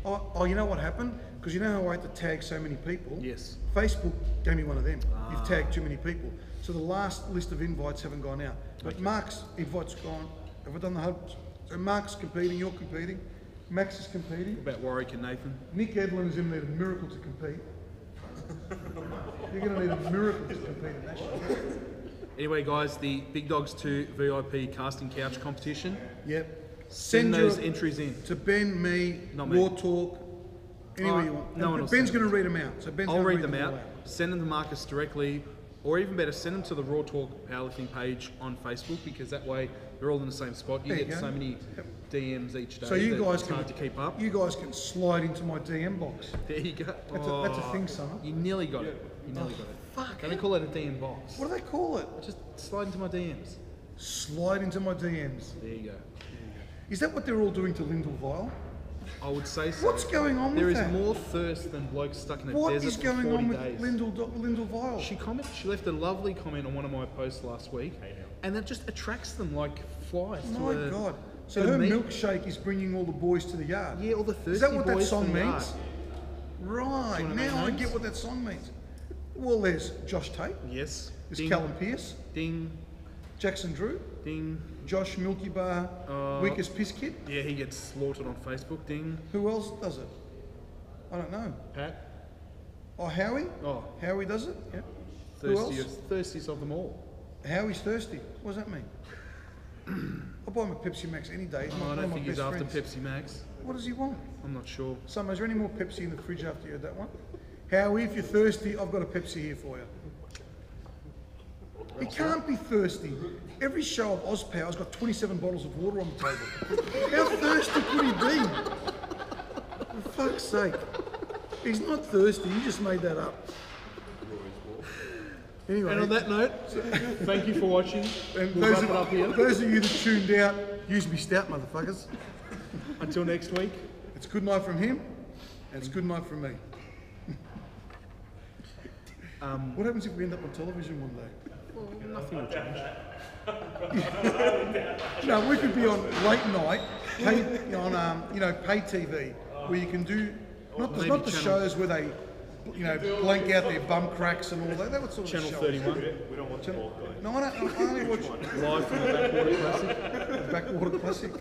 Oh, you know what happened? Because you know how I had to tag so many people? Yes. Facebook gave me one of them. You've tagged too many people. So the last list of invites haven't gone out. But Mark's invite's gone. Have I done the hubs? So Mark's competing, you're competing. Max is competing. What about Warwick and Nathan? Nick Edlin is going to need a miracle to compete. You're going to need a miracle to compete in that show. Anyway, guys, the Big Dogs 2 VIP casting couch competition. Yep. Send those entries in. To Ben, me, Not me. Raw Talk, anywhere you want. no one will Ben's send going to read them out. So Ben's I'll gonna read them all out. Send them to Marcus directly, or even better, send them to the Raw Talk Powerlifting page on Facebook, because that way they're all in the same spot. You There you get go. so many DMs each day. So you that guys it's can hard to keep up. You guys can slide into my DM box. There you go. That's a thing, Summer. You nearly got it. You nearly got it. Fuck. They don't call it a DM box. What do they call it? Just slide into my DMs. Slide into my DMs. There you go. Is that what they're all doing to Lyndall Vile? I would say so. What's going on There with is that? more thirst than blokes stuck in a What desert is for going 40 on with days. Lyndall Vile? She left a lovely comment on one of my posts last week, and that just attracts them like flies. My to a, God. So to a her meet. milkshake is bringing all the boys to the yard. Yeah, all the thirsty Is that what that boys song from the means? yard. Right, Do you wanna now name I names? get what that song means. Well, there's Josh Tate, Yes. there's Ding, Callum Pearce, Ding. Jackson Drew, Ding. Josh Milky Bar, Weakest Piss Kid. Yeah, he gets slaughtered on Facebook. Ding. Who else does it? I don't know. Pat. Oh, Howie? Oh, Howie does it? Yeah. Who else? thirstiest of them all. Howie's thirsty. What does that mean? I'll buy him a Pepsi Max any day. He's Oh, I one of don't my think he's best after friends. Pepsi Max. What does he want? I'm not sure. Summer, is there any more Pepsi in the fridge after you had that one? Howie, if you're thirsty, I've got a Pepsi here for you. He can't be thirsty. Every show of Ozpower's got 27 bottles of water on the table. How thirsty could he be? For fuck's sake. He's not thirsty, you just made that up. Anyway, And on that note, thank you for watching. and We'll those, wrap it up here. those of you that tuned out, use me stout, motherfuckers. Until next week. It's good night from him, and it's good night from me. What happens if we end up on television one day? Well, nothing will change. No, we could be on late night, pay TV, where you can do not the Maybe channel- shows where they, blank out their bum cracks and all that. That would sort of Channel show. 31. We don't want the bald guy. No, I only watch Live from the Backwater Classic. Backwater Classic.